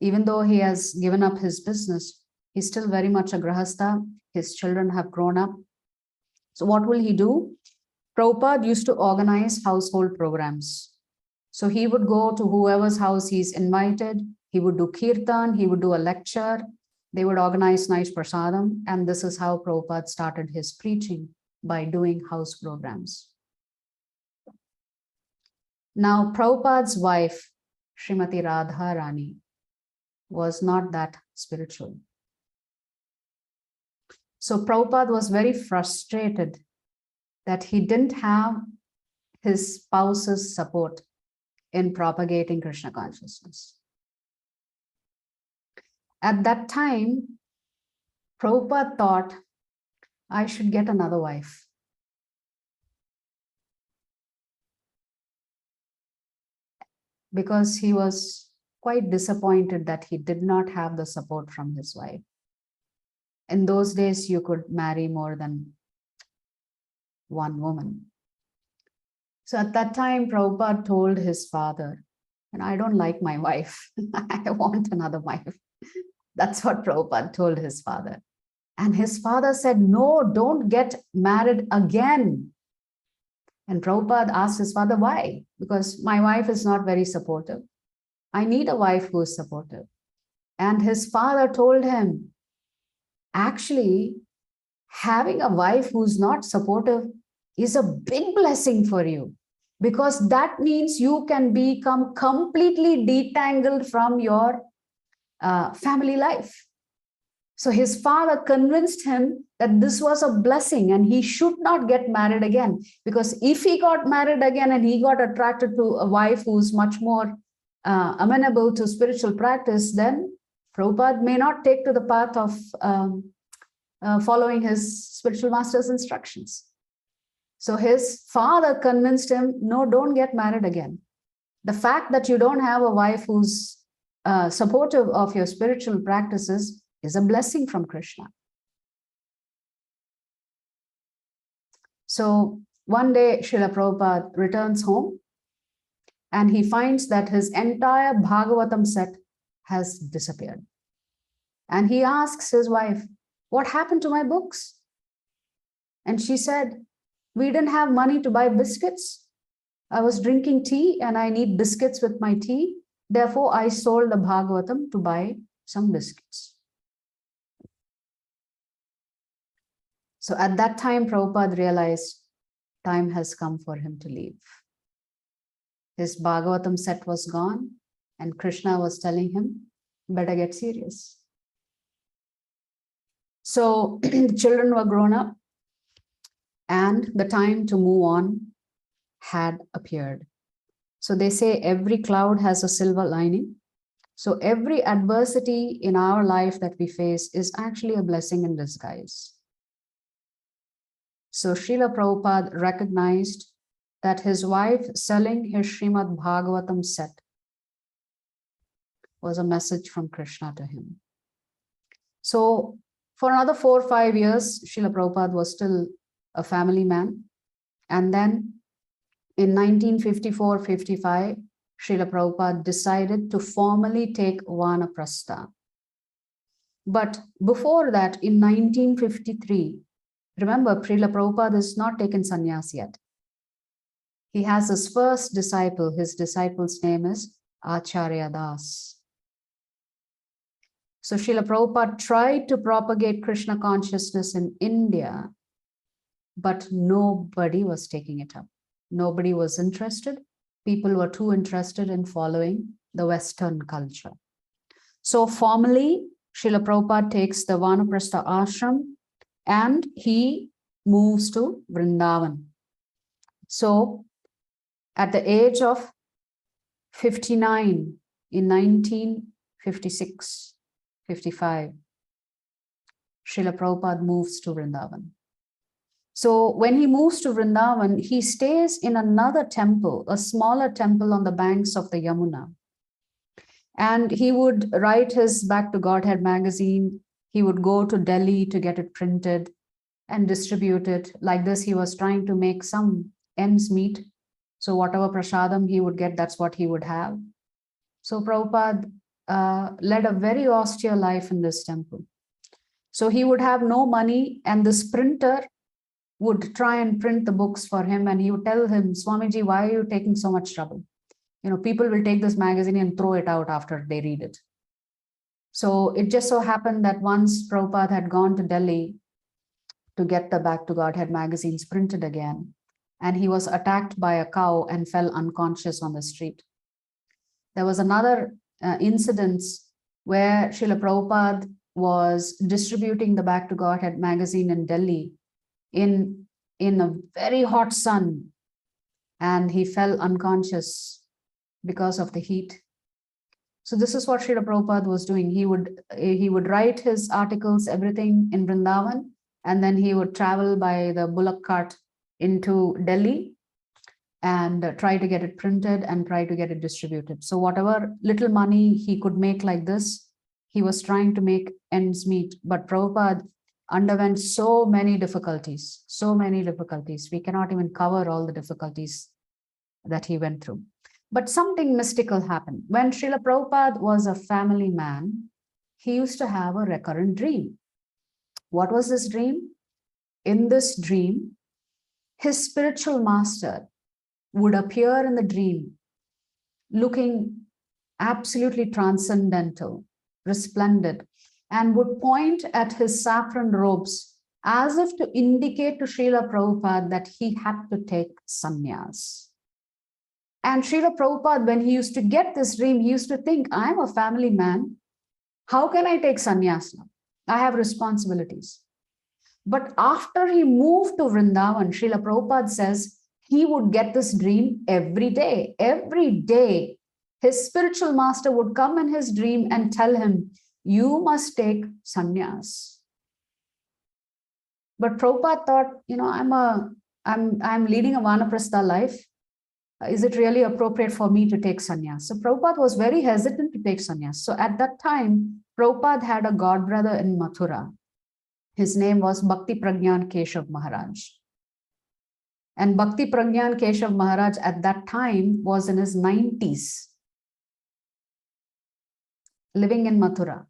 Even though he has given up his business, he's still very much a grahastha. His children have grown up. So what will he do? Prabhupada used to organize household programs. So he would go to whoever's house he's invited. He would do kirtan, he would do a lecture. They would organize nice prasadam. And this is how Prabhupada started his preaching, by doing house programs. Now, Prabhupada's wife, Srimati Radha Rani, was not that spiritual. So Prabhupada was very frustrated that he didn't have his spouse's support in propagating Krishna consciousness. At that time, Prabhupada thought, I should get another wife. Because he was quite disappointed that he did not have the support from his wife. In those days, you could marry more than one woman. So at that time, Prabhupada told his father, and I don't like my wife. I want another wife. That's what Prabhupada told his father. And his father said, no, don't get married again. And Prabhupada asked his father, why? Because my wife is not very supportive. I need a wife who is supportive. And his father told him, actually, having a wife who's not supportive is a big blessing for you, because that means you can become completely detangled from your family life. So his father convinced him that this was a blessing and he should not get married again, because if he got married again and he got attracted to a wife who's much more amenable to spiritual practice, then Prabhupada may not take to the path of following his spiritual master's instructions. So his father convinced him, no, don't get married again. The fact that you don't have a wife who's supportive of your spiritual practices is a blessing from Krishna. So one day, Srila Prabhupada returns home and he finds that his entire Bhagavatam set has disappeared. And he asks his wife, what happened to my books? And she said, we didn't have money to buy biscuits. I was drinking tea and I need biscuits with my tea. Therefore, I sold the Bhagavatam to buy some biscuits. So at that time, Prabhupada realized time has come for him to leave. His Bhagavatam set was gone, and Krishna was telling him, better get serious. So the children were grown up, and the time to move on had appeared. So they say every cloud has a silver lining. So every adversity in our life that we face is actually a blessing in disguise. So Srila Prabhupada recognized that his wife selling his Srimad Bhagavatam set was a message from Krishna to him. So for another 4 or 5 years, Srila Prabhupada was still a family man. And then in 1954-55, Srila Prabhupada decided to formally take Vanaprastha. But before that, in 1953, remember, Srila Prabhupada is not taken sannyas yet. He has his first disciple. His disciple's name is Acharya Das. So Srila Prabhupada tried to propagate Krishna consciousness in India, but nobody was taking it up. Nobody was interested. People were too interested in following the Western culture. So formally, Srila Prabhupada takes the Vanaprastha ashram and he moves to Vrindavan. So at the age of 59 in 1956, 55, Srila Prabhupada moves to Vrindavan. So when he moves to Vrindavan, he stays in another temple, a smaller temple on the banks of the Yamuna. And he would write his Back to Godhead magazine. He would go to Delhi to get it printed and distribute it. Like this, he was trying to make some ends meet. So whatever prasadam he would get, that's what he would have. So Prabhupada led a very austere life in this temple. So he would have no money, and this printer would try and print the books for him, and he would tell him, Swamiji, why are you taking so much trouble? You know, people will take this magazine and throw it out after they read it. So it just so happened that once Prabhupada had gone to Delhi to get the Back to Godhead magazines printed again, and he was attacked by a cow and fell unconscious on the street. There was another incident where Srila Prabhupada was distributing the Back to Godhead magazine in Delhi in a very hot sun, and he fell unconscious because of the heat. So this is what Srila Prabhupada was doing. He would write his articles, everything in Vrindavan, and then he would travel by the bullock cart into Delhi and try to get it printed and try to get it distributed. So whatever little money he could make like this, he was trying to make ends meet. But Prabhupada underwent so many difficulties. We cannot even cover all the difficulties that he went through. But something mystical happened. When Srila Prabhupada was a family man, he used to have a recurrent dream. What was this dream? In this dream, his spiritual master would appear in the dream looking absolutely transcendental, resplendent, and would point at his saffron robes as if to indicate to Srila Prabhupada that he had to take sannyas. And Srila Prabhupada, when he used to get this dream, he used to think, I'm a family man. How can I take sannyas now? I have responsibilities. But after he moved to Vrindavan, Srila Prabhupada says he would get this dream every day. Every day, his spiritual master would come in his dream and tell him, you must take sannyas. But Prabhupada thought, you know, I'm leading a Vanaprastha life. Is it really appropriate for me to take sannyas? So Prabhupada was very hesitant to take sannyas. So at that time, Prabhupada had a god brother in Mathura. His name was Bhakti Pragyan Keshav Maharaj. And Bhakti Pragyan Keshav Maharaj at that time was in his 90s, living in Mathura.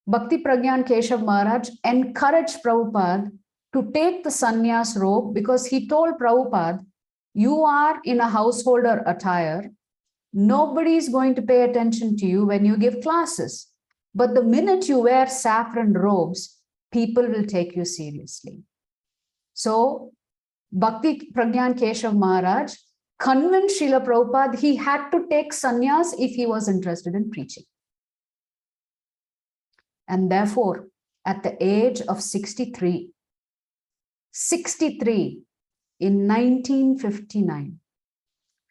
Bhakti Pragyan Keshav Maharaj encouraged Prabhupada to take the sannyas robe because he told Prabhupada, you are in a householder attire. Nobody is going to pay attention to you when you give classes. But the minute you wear saffron robes, people will take you seriously. So Bhakti Pragyan Keshav Maharaj convinced Srila Prabhupada he had to take sannyas if he was interested in preaching. And therefore, at the age of 63 in 1959,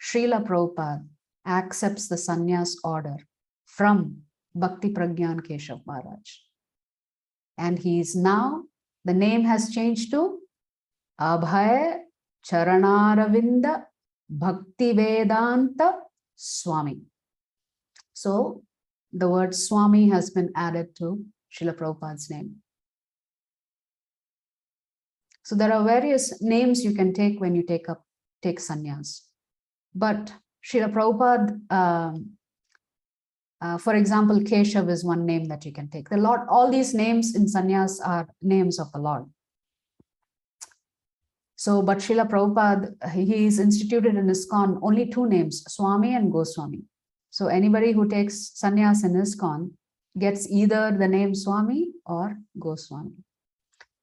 Srila Prabhupada accepts the sannyas order from Bhakti Pragyan Keshav Maharaj. And he is now, the name has changed to Abhay Charanaravinda Bhakti Vedanta Swami. So the word Swami has been added to Srila Prabhupada's name. So there are various names you can take when you take sannyas. But Srila Prabhupada, for example, Keshav is one name that you can take. The Lord, all these names in sannyas are names of the Lord. So, but Srila Prabhupada, he is instituted in ISKCON only two names, Swami and Goswami. So anybody who takes sannyas in ISKCON gets either the name Swami or Goswami.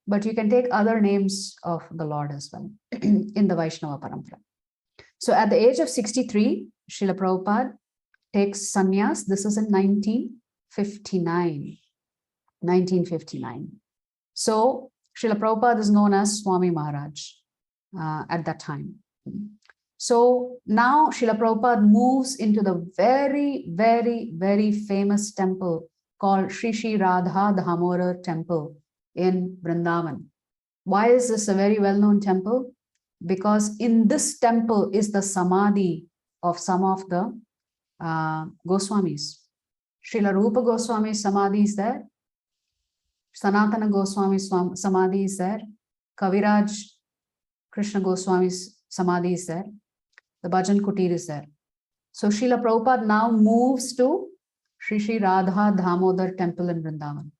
But you can take other names of the Lord as well in the Vaishnava Parampara. So at the age of 63, Srila Prabhupada takes sannyas. This is in 1959. So Srila Prabhupada is known as Swami Maharaj at that time. So now Srila Prabhupada moves into the very, very, very famous temple called Sri Radha Damodar temple in Vrindavan. Why is this a very well-known temple? Because in this temple is the samadhi of some of the Goswamis. Srila Rupa Goswami's samadhi is there. Sanatana Goswami's samadhi is there. Kaviraj Krishna Goswami's samadhi is there. The Bhajan Kutir is there. So Srila Prabhupada now moves to Sri Radha Damodar temple in Vrindavan.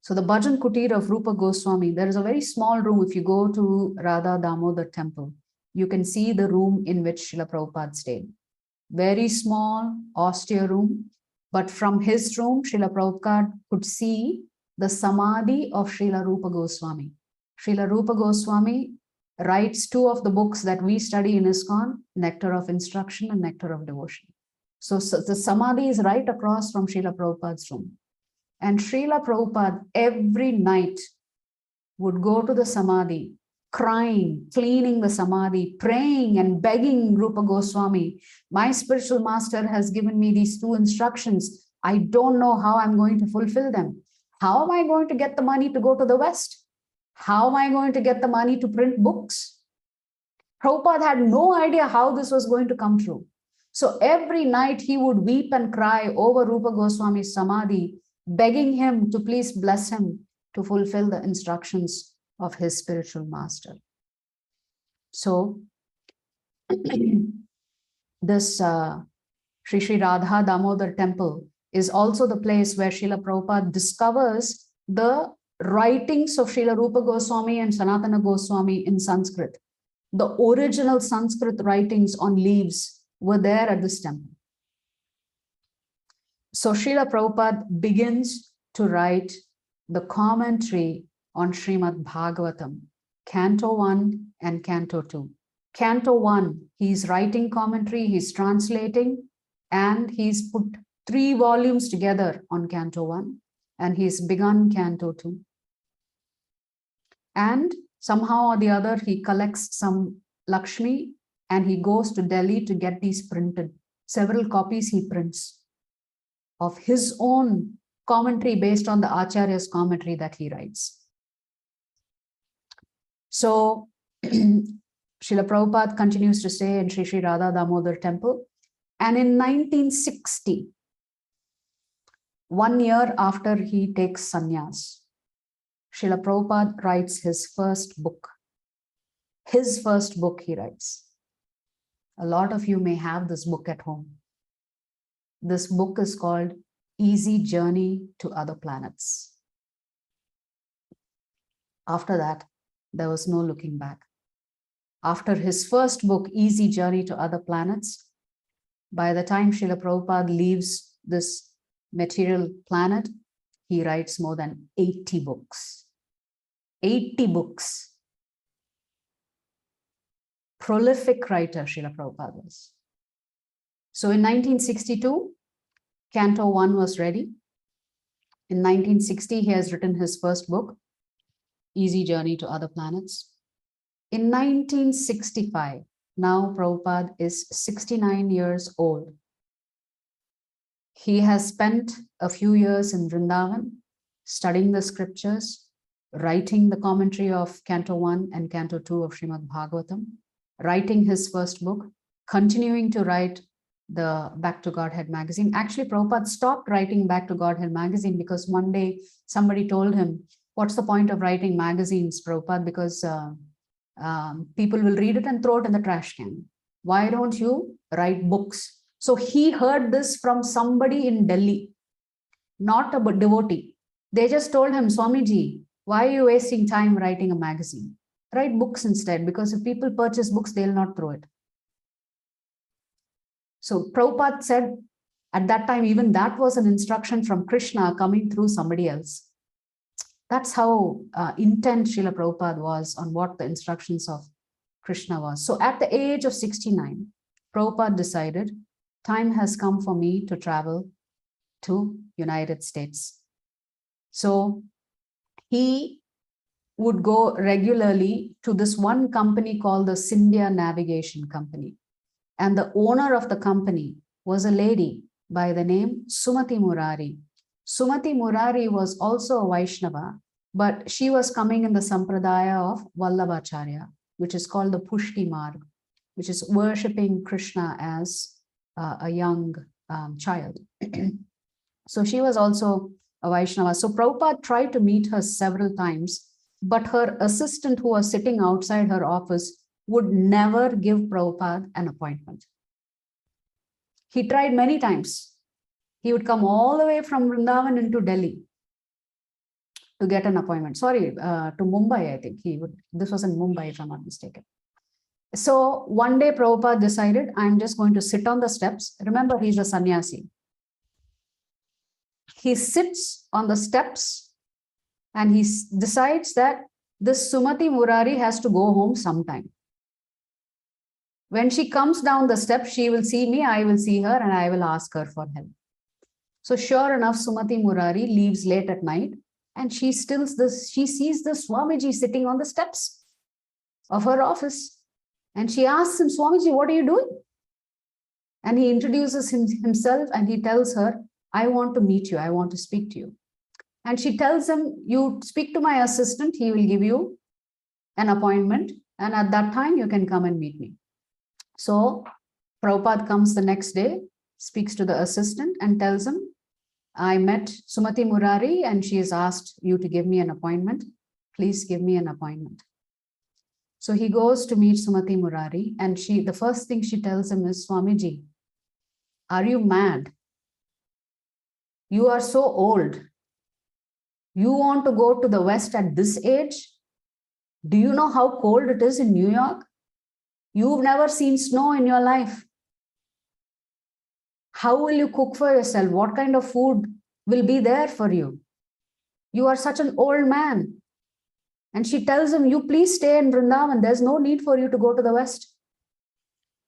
So the Bhajan Kutir of Rupa Goswami, there is a very small room. If you go to Radha Damodar temple, you can see the room in which Srila Prabhupada stayed. Very small, austere room. But from his room, Srila Prabhupada could see the samadhi of Srila Rupa Goswami. Srila Rupa Goswami writes two of the books that we study in ISKCON, Nectar of Instruction and Nectar of Devotion. So the samadhi is right across from Srila Prabhupada's room. And Srila Prabhupada every night would go to the samadhi, crying, cleaning the samadhi, praying and begging Rupa Goswami, my spiritual master has given me these two instructions. I don't know how I'm going to fulfill them. How am I going to get the money to go to the West? How am I going to get the money to print books? Prabhupada had no idea how this was going to come true. So every night he would weep and cry over Rupa Goswami's samadhi, begging him to please bless him to fulfill the instructions of his spiritual master. So this Sri Radha Damodar temple is also the place where Srila Prabhupada discovers the writings of Srila Rupa Goswami and Sanatana Goswami in Sanskrit. The original Sanskrit writings on leaves were there at this temple. So Srila Prabhupada begins to write the commentary on Srimad Bhagavatam, Canto 1 and Canto 2. Canto 1, he's writing commentary, he's translating, and he's put 3 volumes together on Canto 1, and he's begun Canto 2. And somehow or the other, he collects some Lakshmi, and he goes to Delhi to get these printed. Several copies he prints of his own commentary based on the Acharya's commentary that he writes. So Srila Prabhupada continues to stay in Sri Radha Damodar temple. And in 1960, 1 year after he takes sannyas, Srila Prabhupada writes his first book. His first book he writes. A lot of you may have this book at home. This book is called Easy Journey to Other Planets. After that, there was no looking back. After his first book, Easy Journey to Other Planets, by the time Srila Prabhupada leaves this material planet, he writes more than 80 books. 80 books. Prolific writer, Srila Prabhupada was. So in 1962, Canto 1 was ready. In 1960, he has written his first book, Easy Journey to Other Planets. In 1965, now Prabhupada is 69 years old. He has spent a few years in Vrindavan, studying the scriptures, writing the commentary of Canto 1 and Canto 2 of Srimad Bhagavatam, writing his first book, continuing to write the Back to Godhead magazine. Actually, Prabhupada stopped writing Back to Godhead magazine because one day somebody told him, what's the point of writing magazines, Prabhupada? Because people will read it and throw it in the trash can. Why don't you write books? So he heard this from somebody in Delhi, not a devotee. They just told him, Swamiji, why are you wasting time writing a magazine? Write books instead, because if people purchase books, they'll not throw it. So Prabhupada said, at that time, even that was an instruction from Krishna coming through somebody else. That's how intent Srila Prabhupada was on what the instructions of Krishna was. So at the age of 69, Prabhupada decided, time has come for me to travel to United States. So he would go regularly to this one company called the Scindia Navigation Company. And the owner of the company was a lady by the name Sumati Murari. Sumati Murari was also a Vaishnava, but she was coming in the Sampradaya of Vallabhacharya, which is called the Pushti Marg, which is worshipping Krishna as a young child. So she was also a Vaishnava. So Prabhupada tried to meet her several times, but her assistant who was sitting outside her office would never give Prabhupada an appointment. He tried many times. He would come all the way from Vrindavan into Delhi to get an appointment. Sorry, to Mumbai, I think. This was in Mumbai, if I'm not mistaken. So one day Prabhupada decided, I'm just going to sit on the steps. Remember, he's a sannyasi. He sits on the steps and he decides that this Sumati Murari has to go home sometime. When she comes down the steps, she will see me, I will see her, and I will ask her for help. So sure enough, Sumati Murari leaves late at night, and she sees the Swamiji sitting on the steps of her office. And she asks him, Swamiji, what are you doing? And he introduces himself and he tells her, I want to meet you. I want to speak to you. And she tells him, you speak to my assistant. He will give you an appointment. And at that time, you can come and meet me. So Prabhupada comes the next day, speaks to the assistant and tells him, I met Sumati Murari and she has asked you to give me an appointment. Please give me an appointment. So he goes to meet Sumati Murari and the first thing she tells him is, Swamiji, are you mad? You are so old. You want to go to the West at this age? Do you know how cold it is in New York? You've never seen snow in your life. How will you cook for yourself? What kind of food will be there for you? You are such an old man. And she tells him, you please stay in Vrindavan. There's no need for you to go to the West.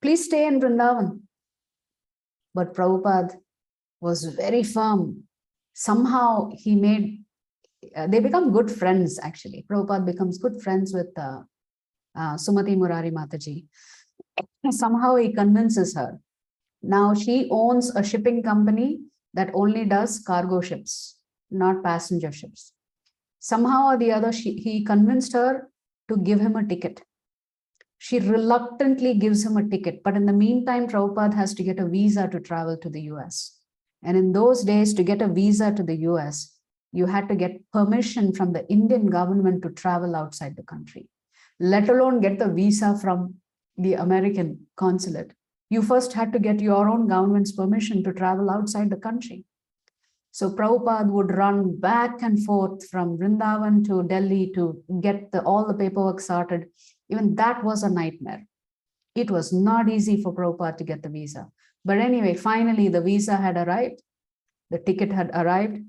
Please stay in Vrindavan. But Prabhupada was very firm. Somehow they become good friends actually. Prabhupada becomes good friends with Sumati Murari Mataji. Somehow he convinces her. Now she owns a shipping company that only does cargo ships, not passenger ships. Somehow or the other, he convinced her to give him a ticket. She reluctantly gives him a ticket. But in the meantime, Prabhupada has to get a visa to travel to the US. And in those days, to get a visa to the US, you had to get permission from the Indian government to travel outside the country, let alone get the visa from the American consulate. You first had to get your own government's permission to travel outside the country. So Prabhupada would run back and forth from Vrindavan to Delhi to get all the paperwork sorted. Even that was a nightmare. It was not easy for Prabhupada to get the visa. But anyway, finally the visa had arrived, the ticket had arrived,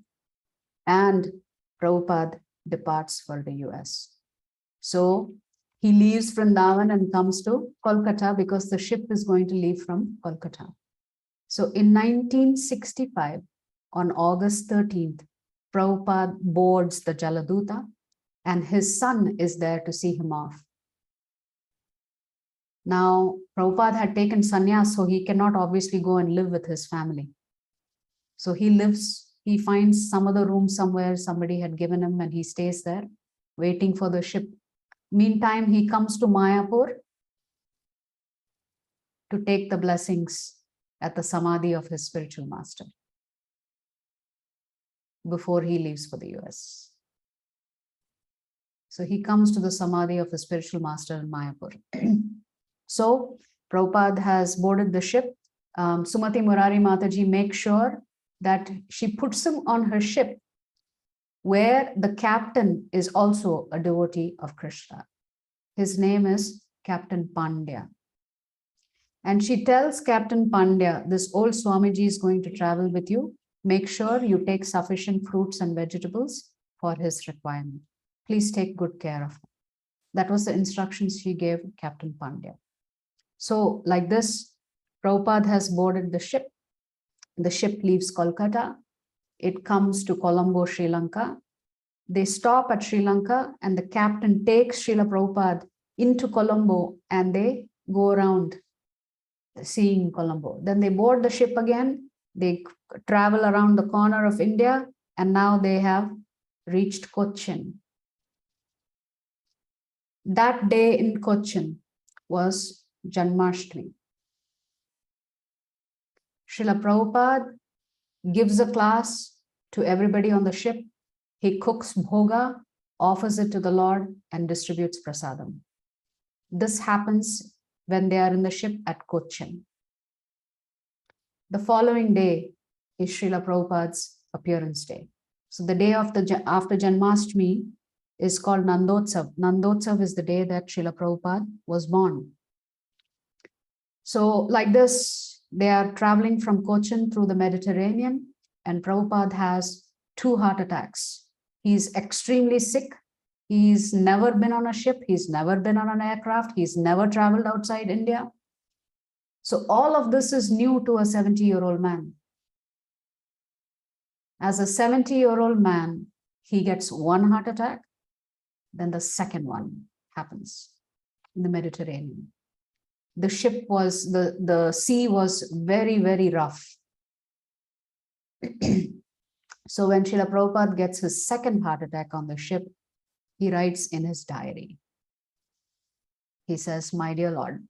and Prabhupada departs for the US. So he leaves Vrindavan and comes to Kolkata because the ship is going to leave from Kolkata. So in 1965, on August 13th, Prabhupada boards the Jaladuta and his son is there to see him off. Now, Prabhupada had taken sannyas, so he cannot obviously go and live with his family. So he finds some other room somewhere somebody had given him and he stays there waiting for the ship. Meantime, he comes to Mayapur to take the blessings at the samadhi of his spiritual master before he leaves for the US. So he comes to the samadhi of his spiritual master in Mayapur. So Prabhupada has boarded the ship. Sumati Murari Mataji makes sure that she puts him on her ship where the captain is also a devotee of Krishna. His name is Captain Pandya. And she tells Captain Pandya, this old Swamiji is going to travel with you. Make sure you take sufficient fruits and vegetables for his requirement. Please take good care of him. That was the instructions she gave Captain Pandya. So like this, Prabhupada has boarded the ship. The ship leaves Kolkata. It comes to Colombo, Sri Lanka. They stop at Sri Lanka and the captain takes Srila Prabhupada into Colombo and they go around seeing Colombo. Then they board the ship again. They travel around the corner of India and now they have reached Cochin. That day in Cochin was Janmashtami. Srila Prabhupada gives a class to everybody on the ship. He cooks bhoga, offers it to the Lord, and distributes prasadam. This happens when they are in the ship at Cochin. The following day is Srila Prabhupada's appearance day. So the day after Janmashtami is called Nandotsav. Nandotsav is the day that Srila Prabhupada was born. So like this, they are traveling from Cochin through the Mediterranean and Prabhupada has 2 heart attacks. He's extremely sick. He's never been on a ship. He's never been on an aircraft. He's never traveled outside India. So all of this is new to a 70-year-old man. As a 70-year-old man, he gets 1 heart attack. Then the second one happens in the Mediterranean. The ship was, the sea was very, very rough. So when Srila Prabhupada gets his second heart attack on the ship, he writes in his diary. He says, "My dear Lord,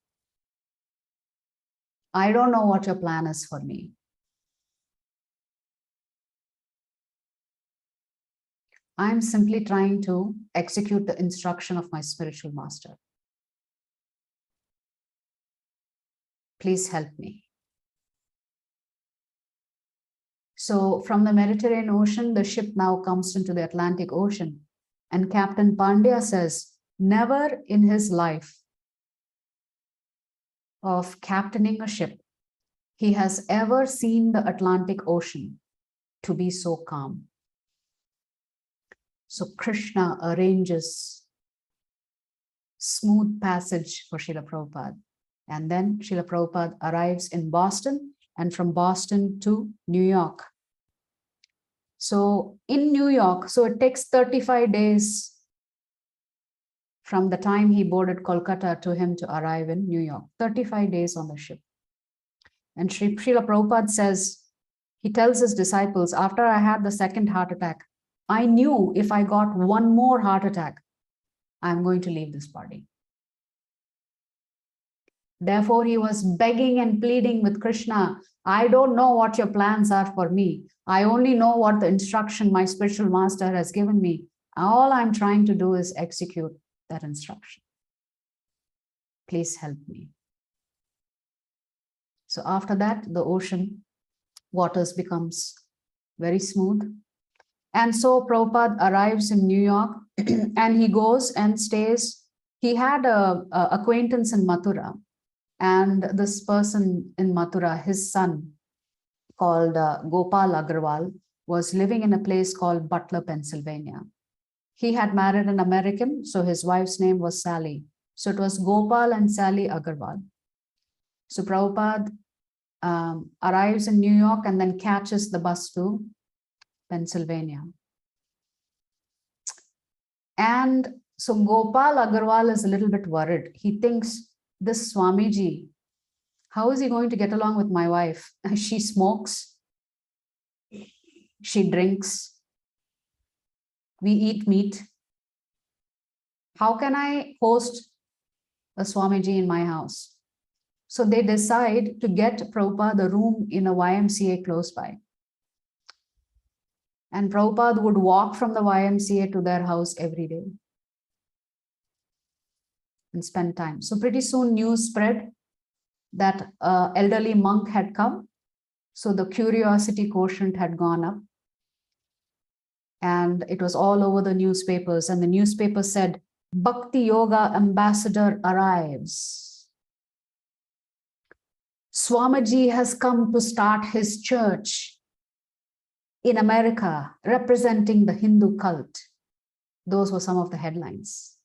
I don't know what your plan is for me. I'm simply trying to execute the instruction of my spiritual master. Please help me." So from the Mediterranean Ocean, the ship now comes into the Atlantic Ocean. And Captain Pandya says, never in his life of captaining a ship, he has ever seen the Atlantic Ocean to be so calm. So Krishna arranges smooth passage for Srila Prabhupada. And then Srila Prabhupada arrives in Boston and from Boston to New York. So in New York, so it takes 35 days from the time he boarded Kolkata to him to arrive in New York, 35 days on the ship. And Srila Prabhupada says, he tells his disciples, after I had the second heart attack, I knew if I got 1 more heart attack, I'm going to leave this body. Therefore, he was begging and pleading with Krishna, I don't know what your plans are for me. I only know what the instruction my spiritual master has given me. All I'm trying to do is execute that instruction. Please help me. So after that, the ocean waters becomes very smooth. And so Prabhupada arrives in New York and he goes and stays. He had an acquaintance in Mathura. And this person in Mathura, his son called Gopal Agarwal, was living in a place called Butler, Pennsylvania. He had married an American, so his wife's name was Sally. So it was Gopal and Sally Agarwal. So Prabhupada arrives in New York and then catches the bus to Pennsylvania. And so Gopal Agarwal is a little bit worried. He thinks, this Swamiji, how is he going to get along with my wife? She smokes, she drinks, we eat meat. How can I host a Swamiji in my house? So they decide to get Prabhupada a room in a YMCA close by. And Prabhupada would walk from the YMCA to their house every day and spend time. So pretty soon news spread that an elderly monk had come. So the curiosity quotient had gone up. And it was all over the newspapers. And the newspaper said, Bhakti Yoga ambassador arrives. Swamiji has come to start his church in America, representing the Hindu cult. Those were some of the headlines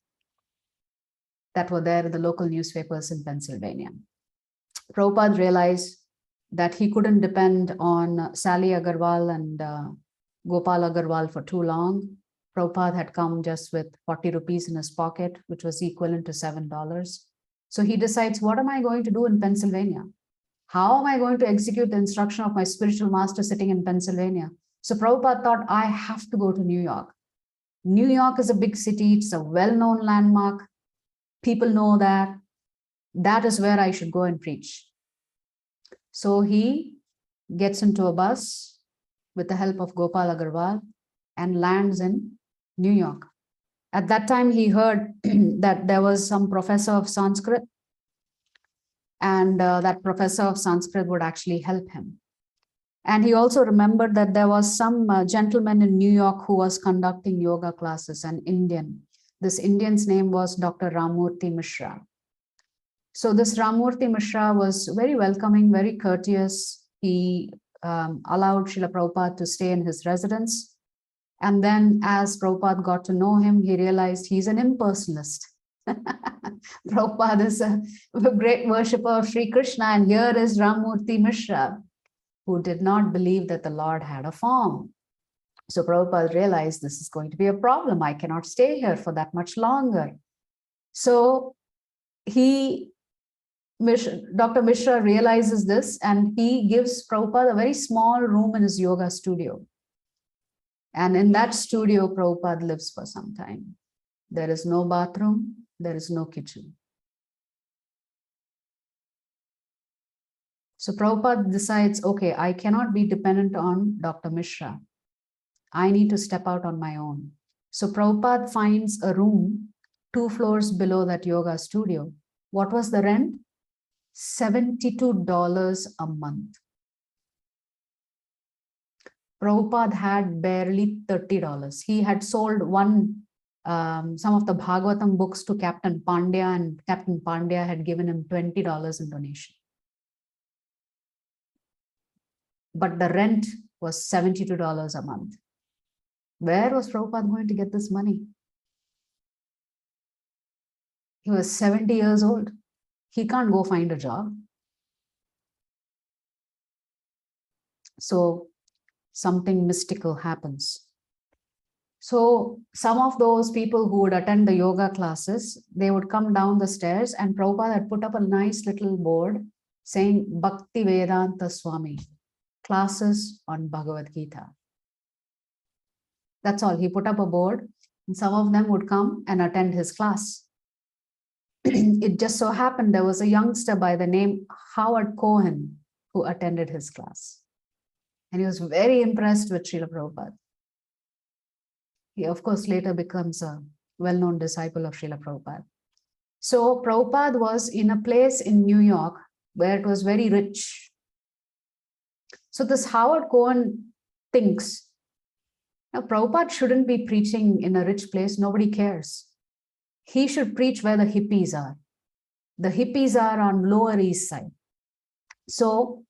that were there in the local newspapers in Pennsylvania. Prabhupada realized that he couldn't depend on Sally Agarwal and Gopal Agarwal for too long. Prabhupada had come just with 40 rupees in his pocket, which was equivalent to $7. So he decides, what am I going to do in Pennsylvania? How am I going to execute the instruction of my spiritual master sitting in Pennsylvania? So Prabhupada thought, I have to go to New York. New York is a big city. It's a well-known landmark. People know that. That is where I should go and preach. So he gets into a bus with the help of Gopal Agarwal and lands in New York. At that time, he heard that there was some professor of Sanskrit, and that professor of Sanskrit would actually help him. And he also remembered that there was some gentleman in New York who was conducting yoga classes, an Indian. This Indian's name was Dr. Ramurthy Mishra. So this Ramurthy Mishra was very welcoming, very courteous. He allowed Srila Prabhupada to stay in his residence. And then as Prabhupada got to know him, he realized he's an impersonalist. Prabhupada is a great worshipper of Sri Krishna, and here is Ramurthy Mishra, who did not believe that the Lord had a form. So Prabhupada realized this is going to be a problem. I cannot stay here for that much longer. So Dr. Mishra realizes this, and he gives Prabhupada a very small room in his yoga studio. And in that studio, Prabhupada lives for some time. There is no bathroom, there is no kitchen. So Prabhupada decides, okay, I cannot be dependent on Dr. Mishra. I need to step out on my own. So Prabhupada finds a room 2 floors below that yoga studio. What was the rent? $72 a month. Prabhupada had barely $30. He had sold some of the Bhagavatam books to Captain Pandya, and Captain Pandya had given him $20 in donation. But the rent was $72 a month. Where was Prabhupada going to get this money? He was 70 years old. He can't go find a job. So something mystical happens. So some of those people who would attend the yoga classes, they would come down the stairs, and Prabhupada had put up a nice little board saying Bhakti Vedanta Swami, classes on Bhagavad Gita. That's all. He put up a board, and some of them would come and attend his class. It just so happened there was a youngster by the name Howard Cohen who attended his class. And he was very impressed with Srila Prabhupada. He, of course, later becomes a well-known disciple of Srila Prabhupada. So Prabhupada was in a place in New York where it was very rich. So this Howard Cohen thinks, now Prabhupada shouldn't be preaching in a rich place. Nobody cares. He should preach where the hippies are. The hippies are on Lower East Side. So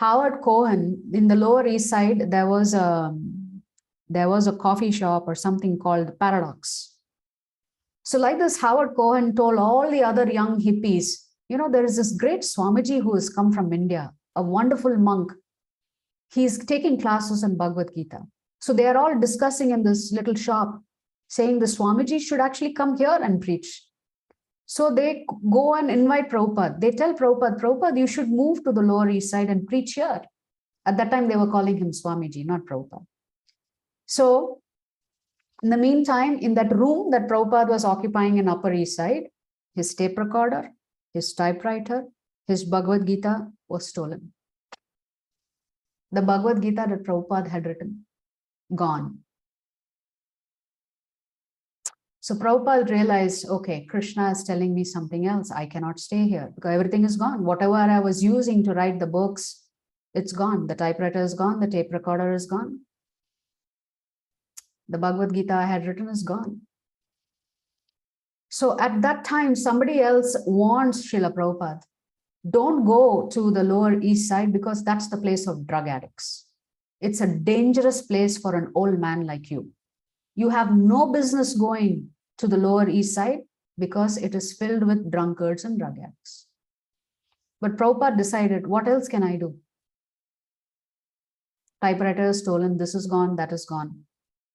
Howard Cohen, in the Lower East Side, there was a coffee shop or something called Paradox. So like this, Howard Cohen told all the other young hippies, there is this great Swamiji who has come from India, a wonderful monk. He's taking classes on Bhagavad Gita. So they are all discussing in this little shop, saying the Swamiji should actually come here and preach. So they go and invite Prabhupada. They tell Prabhupada, you should move to the Lower East Side and preach here. At that time, they were calling him Swamiji, not Prabhupada. So in the meantime, in that room that Prabhupada was occupying in Upper East Side, his tape recorder, his typewriter, his Bhagavad Gita was stolen. The Bhagavad Gita that Prabhupada had written, gone. So Prabhupada realized, okay, Krishna is telling me something else. I cannot stay here because everything is gone. Whatever I was using to write the books, it's gone. The typewriter is gone. The tape recorder is gone. The Bhagavad Gita I had written is gone. So at that time, somebody else warns Srila Prabhupada, don't go to the Lower East Side because that's the place of drug addicts. It's a dangerous place for an old man like you. You have no business going to the Lower East Side because it is filled with drunkards and drug addicts. But Prabhupada decided, what else can I do? Typewriter is stolen, this is gone, that is gone.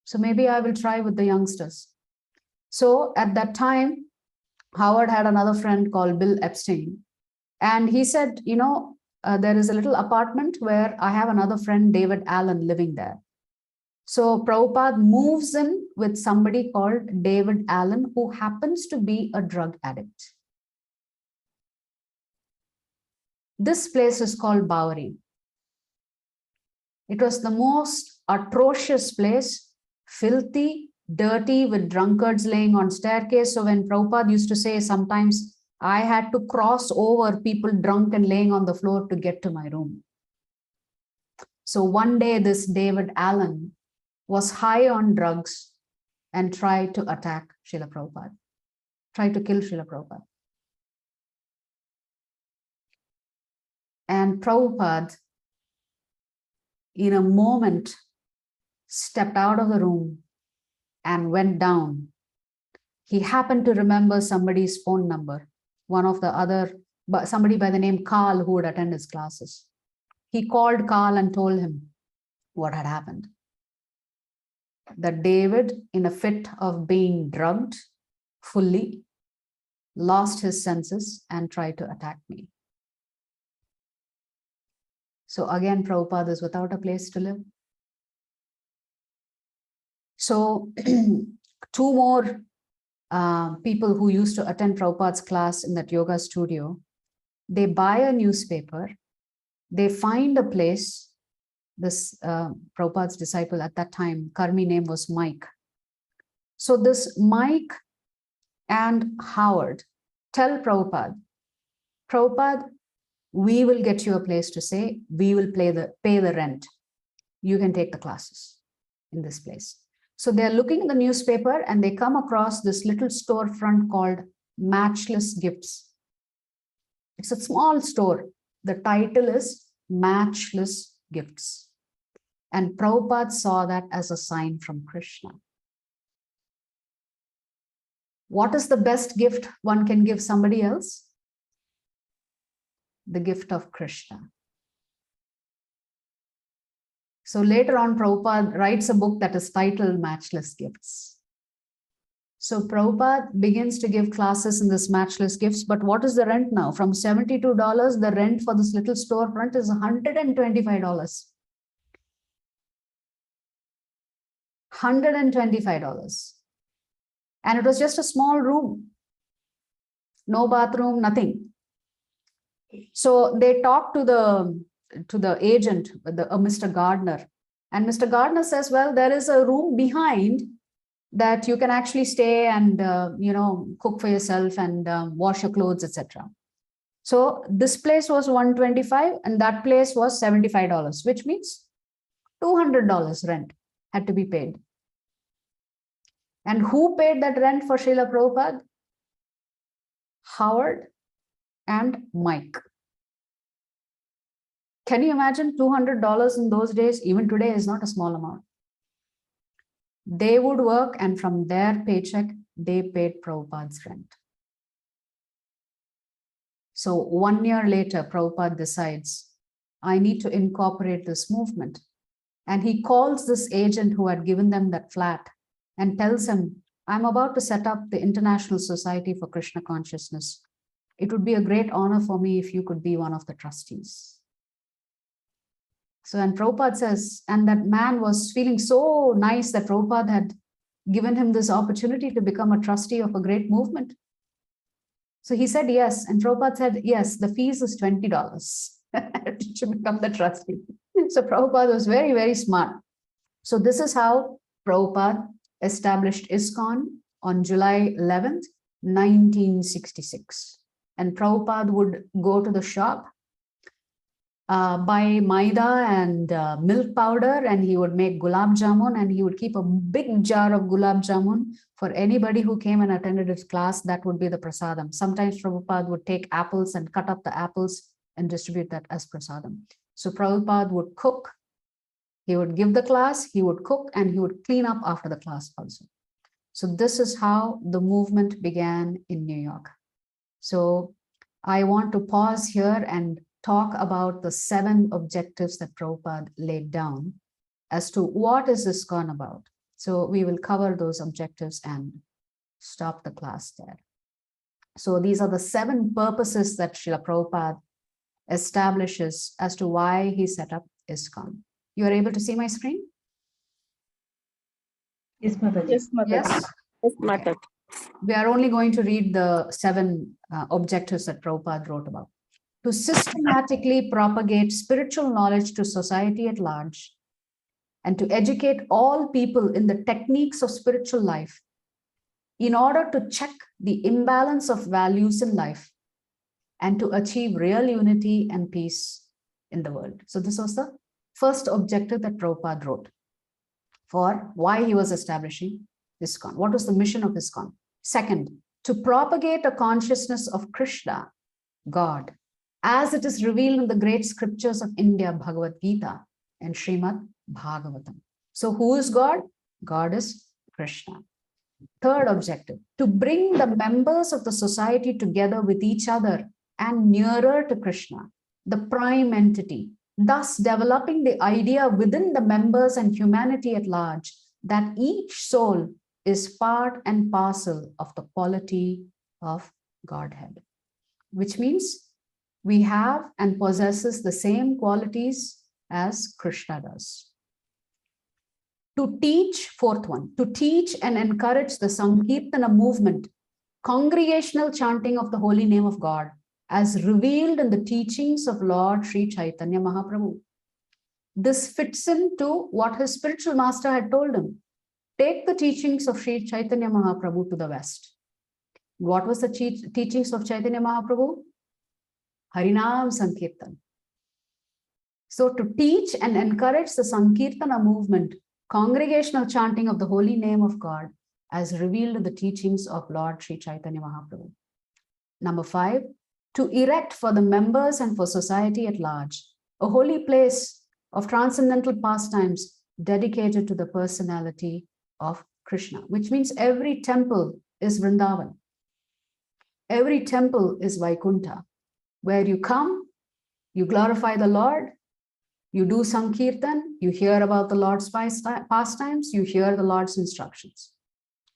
So maybe I will try with the youngsters. So at that time, Howard had another friend called Bill Epstein. And he said, there is a little apartment where I have another friend, David Allen, living there. So Prabhupada moves in with somebody called David Allen, who happens to be a drug addict. This place is called Bowery. It was the most atrocious place, filthy, dirty, with drunkards laying on staircase. So when Prabhupada used to say, sometimes I had to cross over people drunk and laying on the floor to get to my room. So one day this David Allen was high on drugs and tried to attack Srila Prabhupada, tried to kill Srila Prabhupada. And Prabhupada, in a moment, stepped out of the room and went down. He happened to remember somebody's phone number, somebody by the name Carl who would attend his classes. He called Carl and told him what had happened. That David, in a fit of being drugged fully, lost his senses and tried to attack me. So again, Prabhupada is without a place to live. So two more people who used to attend Prabhupada's class in that yoga studio, they buy a newspaper, they find a place. This Prabhupada's disciple at that time, Karmi name was Mike. So this Mike and Howard tell Prabhupada, we will get you a place to stay. We will pay the rent. You can take the classes in this place. So they're looking in the newspaper and they come across this little storefront called Matchless Gifts. It's a small store. The title is Matchless Gifts. And Prabhupada saw that as a sign from Krishna. What is the best gift one can give somebody else? The gift of Krishna. So later on, Prabhupada writes a book that is titled Matchless Gifts. So Prabhupada begins to give classes in this Matchless Gifts, but what is the rent now? From $72, the rent for this little storefront is $125. $125. And it was just a small room. No bathroom, nothing. So they talked to the agent, Mr. Gardner. And Mr. Gardner says, well, there is a room behind that you can actually stay and, cook for yourself and wash your clothes, etc. So this place was $125 and that place was $75, which means $200 rent had to be paid. And who paid that rent for Srila Prabhupada? Howard and Mike. Can you imagine $200 in those days? Even today is not a small amount. They would work, and from their paycheck, they paid Prabhupada's rent. So 1 year later, Prabhupada decides, I need to incorporate this movement. And he calls this agent who had given them that flat and tells him, I'm about to set up the International Society for Krishna Consciousness. It would be a great honor for me if you could be one of the trustees. So, and Prabhupada says, and that man was feeling so nice that Prabhupada had given him this opportunity to become a trustee of a great movement. So he said yes, and Prabhupada said, yes, the fees is $20 to become the trustee. So Prabhupada was very, very smart. So this is how Prabhupada established ISKCON on July 11th, 1966. And Prabhupada would go to the shop, buy maida and milk powder, and he would make gulab jamun, and he would keep a big jar of gulab jamun for anybody who came and attended his class. That would be the prasadam. Sometimes Prabhupada would take apples and cut up the apples and distribute that as prasadam. So Prabhupada would cook, he would give the class, he would cook, and he would clean up after the class also. So this is how the movement began in New York. So I want to pause here and talk about the 7 objectives that Prabhupada laid down as to what is ISKCON about. So we will cover those objectives and stop the class there. So these are the 7 purposes that Srila Prabhupada establishes as to why he set up ISKCON. You are able to see my screen? Yes, Mataji. Yes, Mataji. Yes? Yes, Mataji. We are only going to read the 7 objectives that Prabhupada wrote about. To systematically propagate spiritual knowledge to society at large, and to educate all people in the techniques of spiritual life in order to check the imbalance of values in life and to achieve real unity and peace in the world. So this was the first objective that Prabhupada wrote for why he was establishing ISKCON. What was the mission of ISKCON? Second, to propagate a consciousness of Krishna, God, as it is revealed in the great scriptures of India, Bhagavad Gita and Srimad Bhagavatam. So who is God? God is Krishna. Third objective, to bring the members of the society together with each other and nearer to Krishna, the prime entity, thus developing the idea within the members and humanity at large that each soul is part and parcel of the quality of Godhead, which means we have and possesses the same qualities as Krishna does. To teach, fourth one, to teach and encourage the Sankirtana movement, congregational chanting of the holy name of God, as revealed in the teachings of Lord Sri Chaitanya Mahaprabhu. This fits into what his spiritual master had told him. Take the teachings of Sri Chaitanya Mahaprabhu to the West. What was the teachings of Chaitanya Mahaprabhu? Harinam Sankirtan. So to teach and encourage the Sankirtana movement, congregational chanting of the holy name of God, as revealed in the teachings of Lord Sri Chaitanya Mahaprabhu. Number 5, to erect for the members and for society at large, a holy place of transcendental pastimes dedicated to the personality of Krishna, which means every temple is Vrindavan. Every temple is Vaikuntha, where you come, you glorify the Lord, you do Sankirtan, you hear about the Lord's pastimes, you hear the Lord's instructions.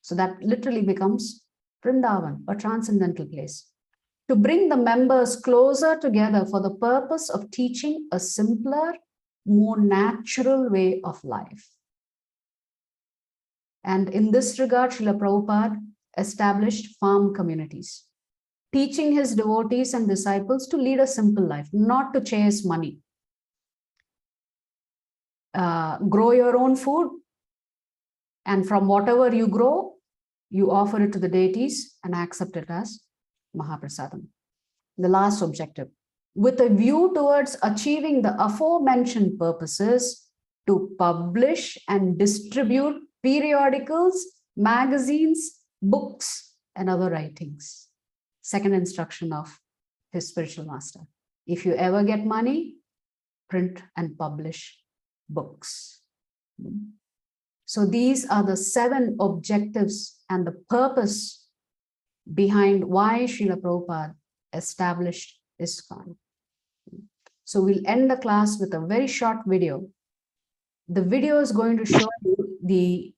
So that literally becomes Vrindavan, a transcendental place. To bring the members closer together for the purpose of teaching a simpler, more natural way of life. And in this regard, Srila Prabhupada established farm communities, teaching his devotees and disciples to lead a simple life, not to chase money. Grow your own food, and from whatever you grow, you offer it to the deities and accept it as Mahaprasadam. The last objective, with a view towards achieving the aforementioned purposes, to publish and distribute periodicals, magazines, books, and other writings. Second instruction of his spiritual master. If you ever get money, print and publish books. So these are the 7 objectives and the purpose behind why Srila Prabhupada established ISKCON. So we'll end the class with a very short video. The video is going to show you the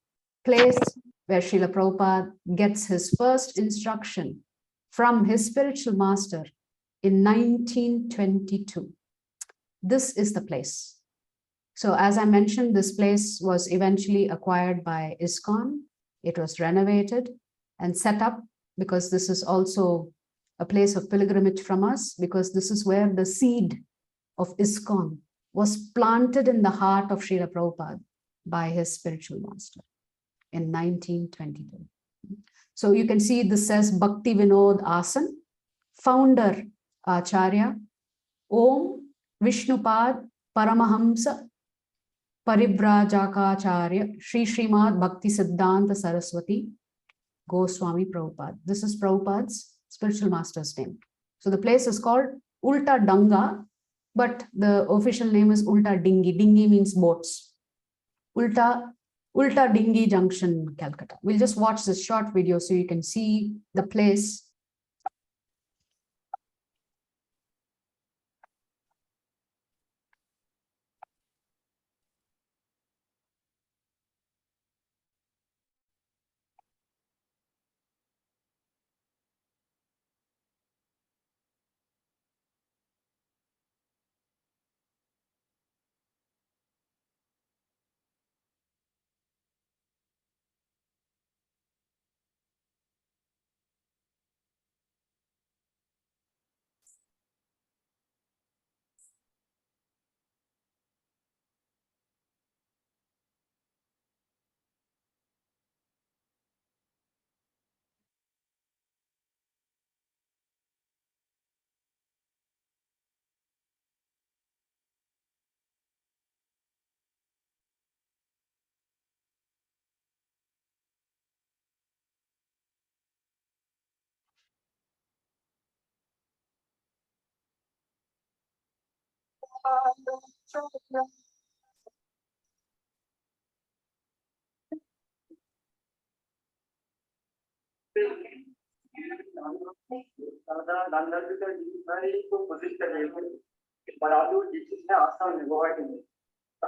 place where Srila Prabhupada gets his first instruction from his spiritual master in 1922. This is the place. So as I mentioned, this place was eventually acquired by ISKCON. It was renovated and set up because this is also a place of pilgrimage from us, because this is where the seed of ISKCON was planted in the heart of Srila Prabhupada by his spiritual master in 1922. So you can see this says Bhakti Vinod Asan, founder Acharya, Om Vishnupad Paramahamsa Paribrajakacharya Sri Srimad Bhakti Siddhanta Saraswati Goswami Prabhupada. This is Prabhupada's spiritual master's name. So the place is called Ulta Danga, but the official name is Ulta Dingi. Dingi means boats. Ulta Dingi Junction, Calcutta. We'll just watch this short video so you can see the place.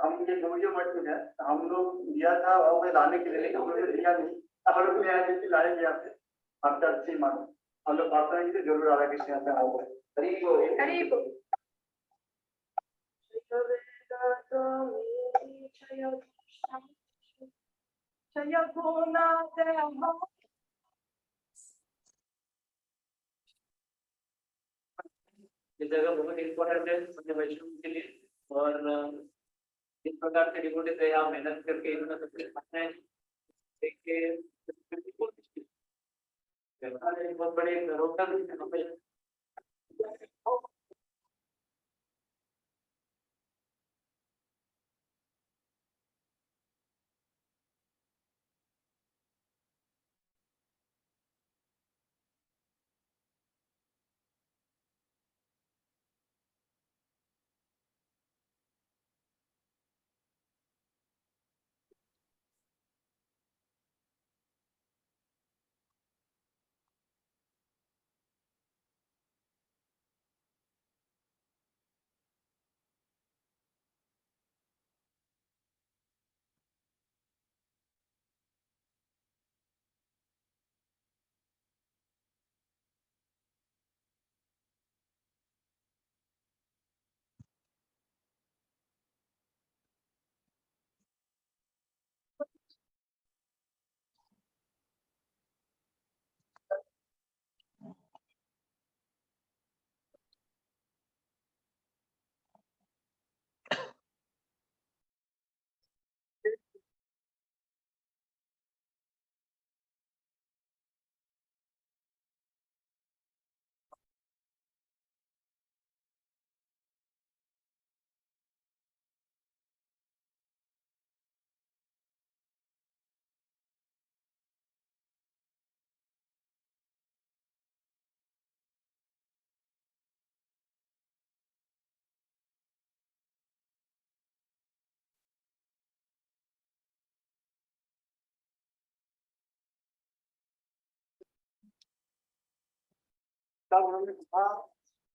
हम ये video मत है हम लोग दिया था और लाने के लिए लेकिन हम लोग दिया नहीं हम लोग ने आज भी लाए दिया थे अब तक अच्छी मान हम लोग प्रार्थना की तो जरूर राधा कृष्ण पे आओ हरि बोल ये जगह बहुत इम्पोर्टेंट है अपने वैष्णव के लिए और इस प्रकार के डिवोटी से आप मेहनत करके इतना सब कुछ करते हैं देखिए बहुत बड़े रोकन तब उन्होंने कहा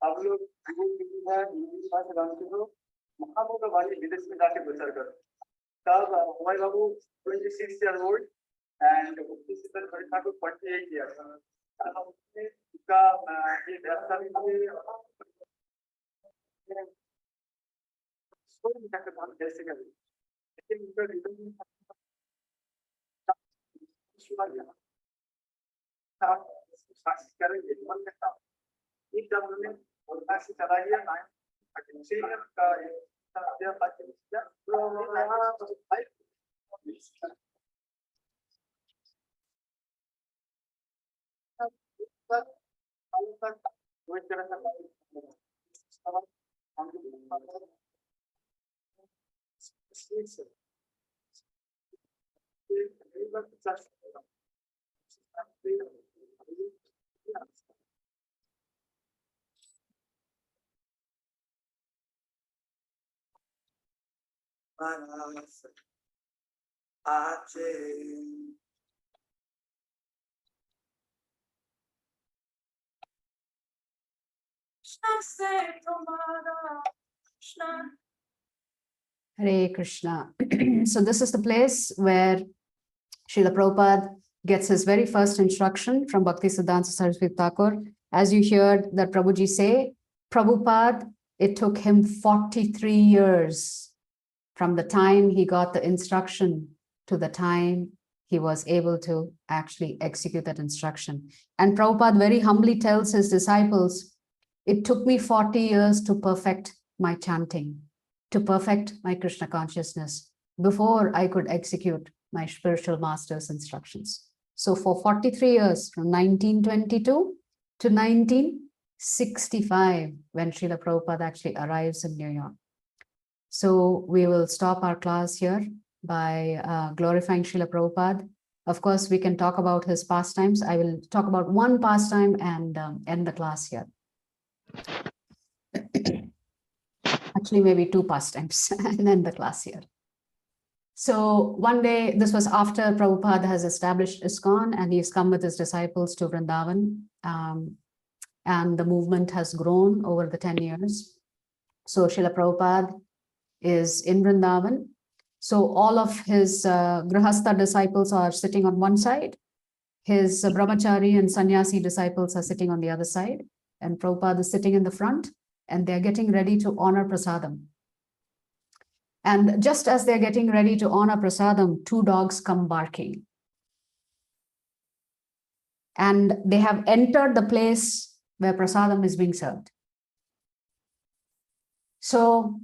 अब लोग इंग्लिश भाषा जानते हो, महामूल वाणी विदेश में जाके प्रचार करो। तब हमारे बाबू 26 years old and उसी तरह परीक्षा को 48 years उसका ये व्यवस्था कैसे करें, लेकिन उनका रिजल्ट करेंगे मन में था। एक जब उन्होंने बोलना से चला गया ना का Hare Krishna. So this is the place where Srila Prabhupada gets his very first instruction from Bhaktisiddhanta Saraswati Thakur. As you heard that Prabhuji say, Prabhupada, it took him 43 years from the time he got the instruction to the time he was able to actually execute that instruction. And Prabhupada very humbly tells his disciples, it took me 40 years to perfect my chanting, to perfect my Krishna consciousness before I could execute my spiritual master's instructions. So for 43 years, from 1922 to 1965, when Srila Prabhupada actually arrives in New York. So we will stop our class here by glorifying Srila Prabhupada. Of course, we can talk about his pastimes. I will talk about one pastime and end the class here. Actually, maybe two pastimes and end the class here. So one day, this was after Prabhupada has established ISKCON and he's come with his disciples to Vrindavan. And the movement has grown over the 10 years. So Srila Prabhupada is in Vrindavan. So all of his Grihastha disciples are sitting on one side. His Brahmachari and Sannyasi disciples are sitting on the other side. And Prabhupada is sitting in the front and they're getting ready to honor prasadam. And just as they're getting ready to honor prasadam, two dogs come barking. And they have entered the place where prasadam is being served. So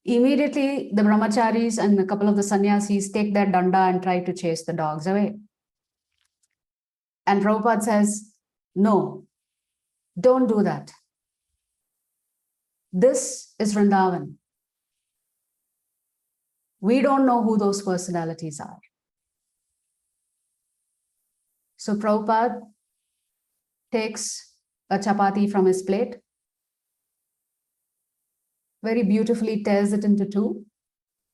immediately the brahmacharis and a couple of the sannyasis take their danda and try to chase the dogs away. And Prabhupada says, no, don't do that. This is Vrindavan. We don't know who those personalities are. So Prabhupada takes a chapati from his plate, very beautifully tears it into two.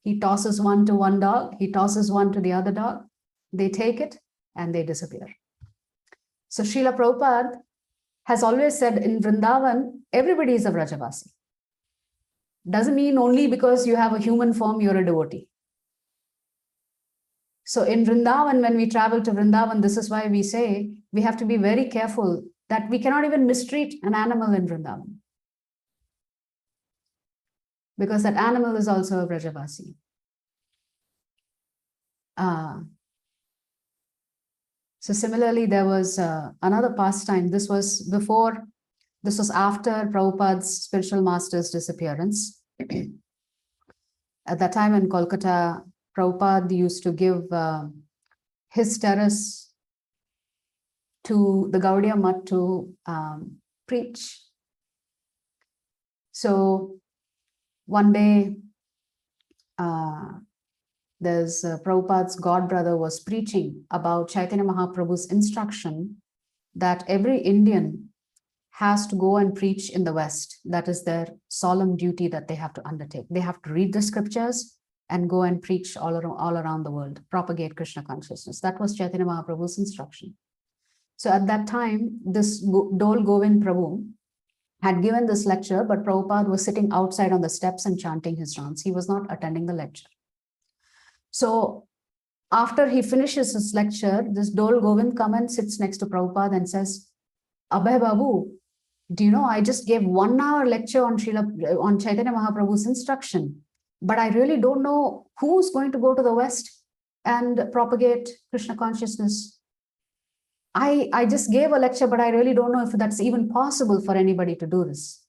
He tosses one to one dog, he tosses one to the other dog. They take it and they disappear. So Srila Prabhupada has always said in Vrindavan, everybody is a Vrajavasi. Doesn't mean only because you have a human form, you're a devotee. So in Vrindavan, when we travel to Vrindavan, this is why we say we have to be very careful that we cannot even mistreat an animal in Vrindavan. Because that animal is also a Vrajavasi. So similarly, there was another pastime. This was after Prabhupada's spiritual master's disappearance. At that time in Kolkata, Prabhupada used to give his terrace to the Gaudiya Math to preach. So one day, there's Prabhupada's godbrother was preaching about Chaitanya Mahaprabhu's instruction that every Indian has to go and preach in the West. That is their solemn duty that they have to undertake. They have to read the scriptures and go and preach all around the world, propagate Krishna consciousness. That was Chaitanya Mahaprabhu's instruction. So at that time, this Dol Govind Prabhu had given this lecture, but Prabhupada was sitting outside on the steps and chanting his rounds. He was not attending the lecture. So after he finishes his lecture, this Dol Govind comes and sits next to Prabhupada and says, Abhay Babu, do you know, I just gave 1 hour lecture on Chaitanya Mahaprabhu's instruction, but I really don't know who's going to go to the West and propagate Krishna consciousness. I just gave a lecture, but I really don't know if that's even possible for anybody to do this.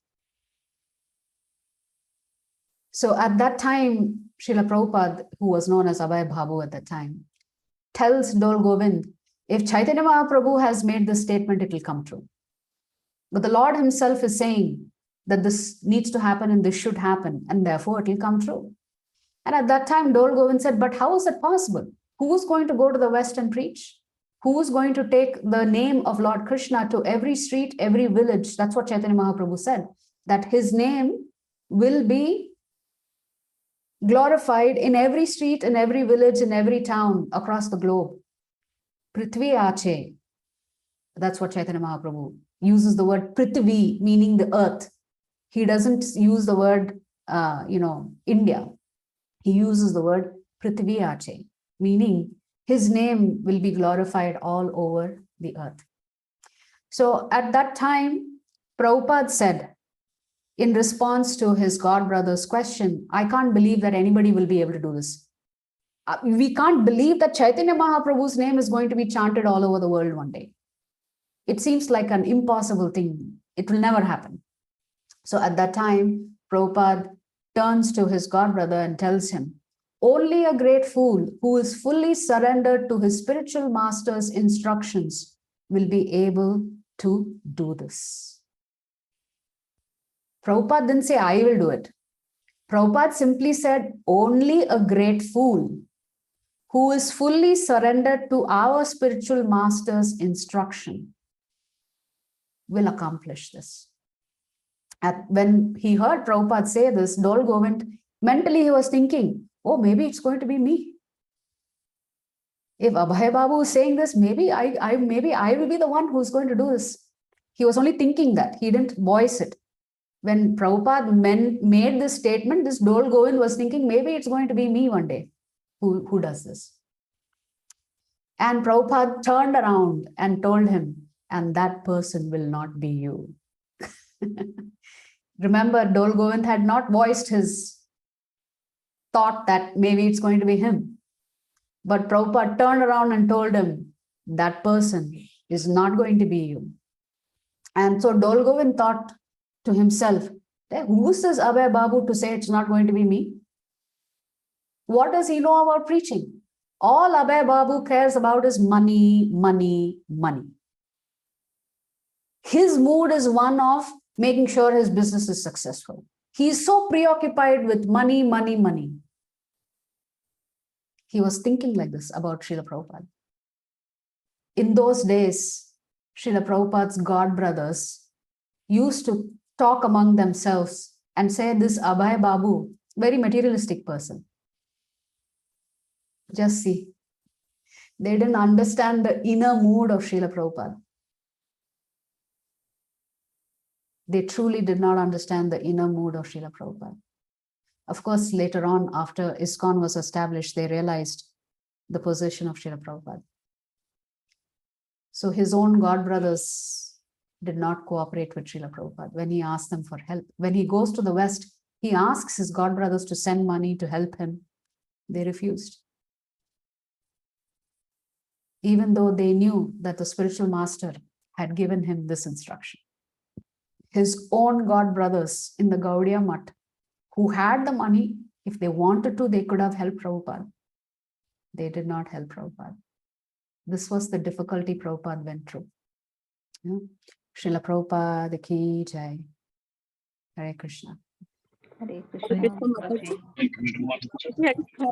So at that time, Srila Prabhupada, who was known as Abhay Babu at that time, tells Dol Govind, if Chaitanya Mahaprabhu has made this statement, it will come true. But the Lord himself is saying that this needs to happen and this should happen, and therefore it will come true. And at that time, Dol Govind said, but how is it possible? Who's going to go to the West and preach? Who's going to take the name of Lord Krishna to every street, every village? That's what Chaitanya Mahaprabhu said, that his name will be glorified in every street, in every village, in every town across the globe. Prithvi Ache. That's what Chaitanya Mahaprabhu uses the word Prithvi, meaning the earth. He doesn't use the word, India. He uses the word Prithvi Ache, meaning his name will be glorified all over the earth. So at that time, Prabhupada said, in response to his god brother's question, I can't believe that anybody will be able to do this. We can't believe that Chaitanya Mahaprabhu's name is going to be chanted all over the world one day. It seems like an impossible thing. It will never happen. So at that time, Prabhupada turns to his god brother and tells him, only a great fool who is fully surrendered to his spiritual master's instructions will be able to do this. Prabhupada didn't say, I will do it. Prabhupada simply said, only a great fool who is fully surrendered to our spiritual master's instruction will accomplish this. When he heard Prabhupada say this, Dol Govind, mentally he was thinking, oh, maybe it's going to be me. If Abhay Babu is saying this, maybe I will be the one who's going to do this. He was only thinking that. He didn't voice it. When Prabhupada made this statement, this Dol Govind was thinking, maybe it's going to be me one day who does this. And Prabhupada turned around and told him, and that person will not be you. Remember, Dol Govind had not voiced his thought that maybe it's going to be him. But Prabhupada turned around and told him, that person is not going to be you. And so Dol Govind thought to himself, who is this Abhay Babu to say it's not going to be me? What does he know about preaching? All Abhay Babu cares about is money, money, money. His mood is one of making sure his business is successful. He is so preoccupied with money, money, money. He was thinking like this about Srila Prabhupada. In those days, Srila Prabhupada's god brothers used to talk among themselves and say this Abhay Babu, very materialistic person. Just see. They didn't understand the inner mood of Srila Prabhupada. They truly did not understand the inner mood of Srila Prabhupada. Of course, later on, after ISKCON was established, they realized the position of Srila Prabhupada. So his own god brothers did not cooperate with Srila Prabhupada when he asked them for help. When he goes to the West, he asks his god brothers to send money to help him. They refused. Even though they knew that the spiritual master had given him this instruction. His own god brothers in the Gaudiya Math, who had the money, if they wanted to, they could have helped Prabhupada. They did not help Prabhupada. This was the difficulty Prabhupada went through. Srila Prabhupada ki jai. Hare Krishna. Hare Krishna.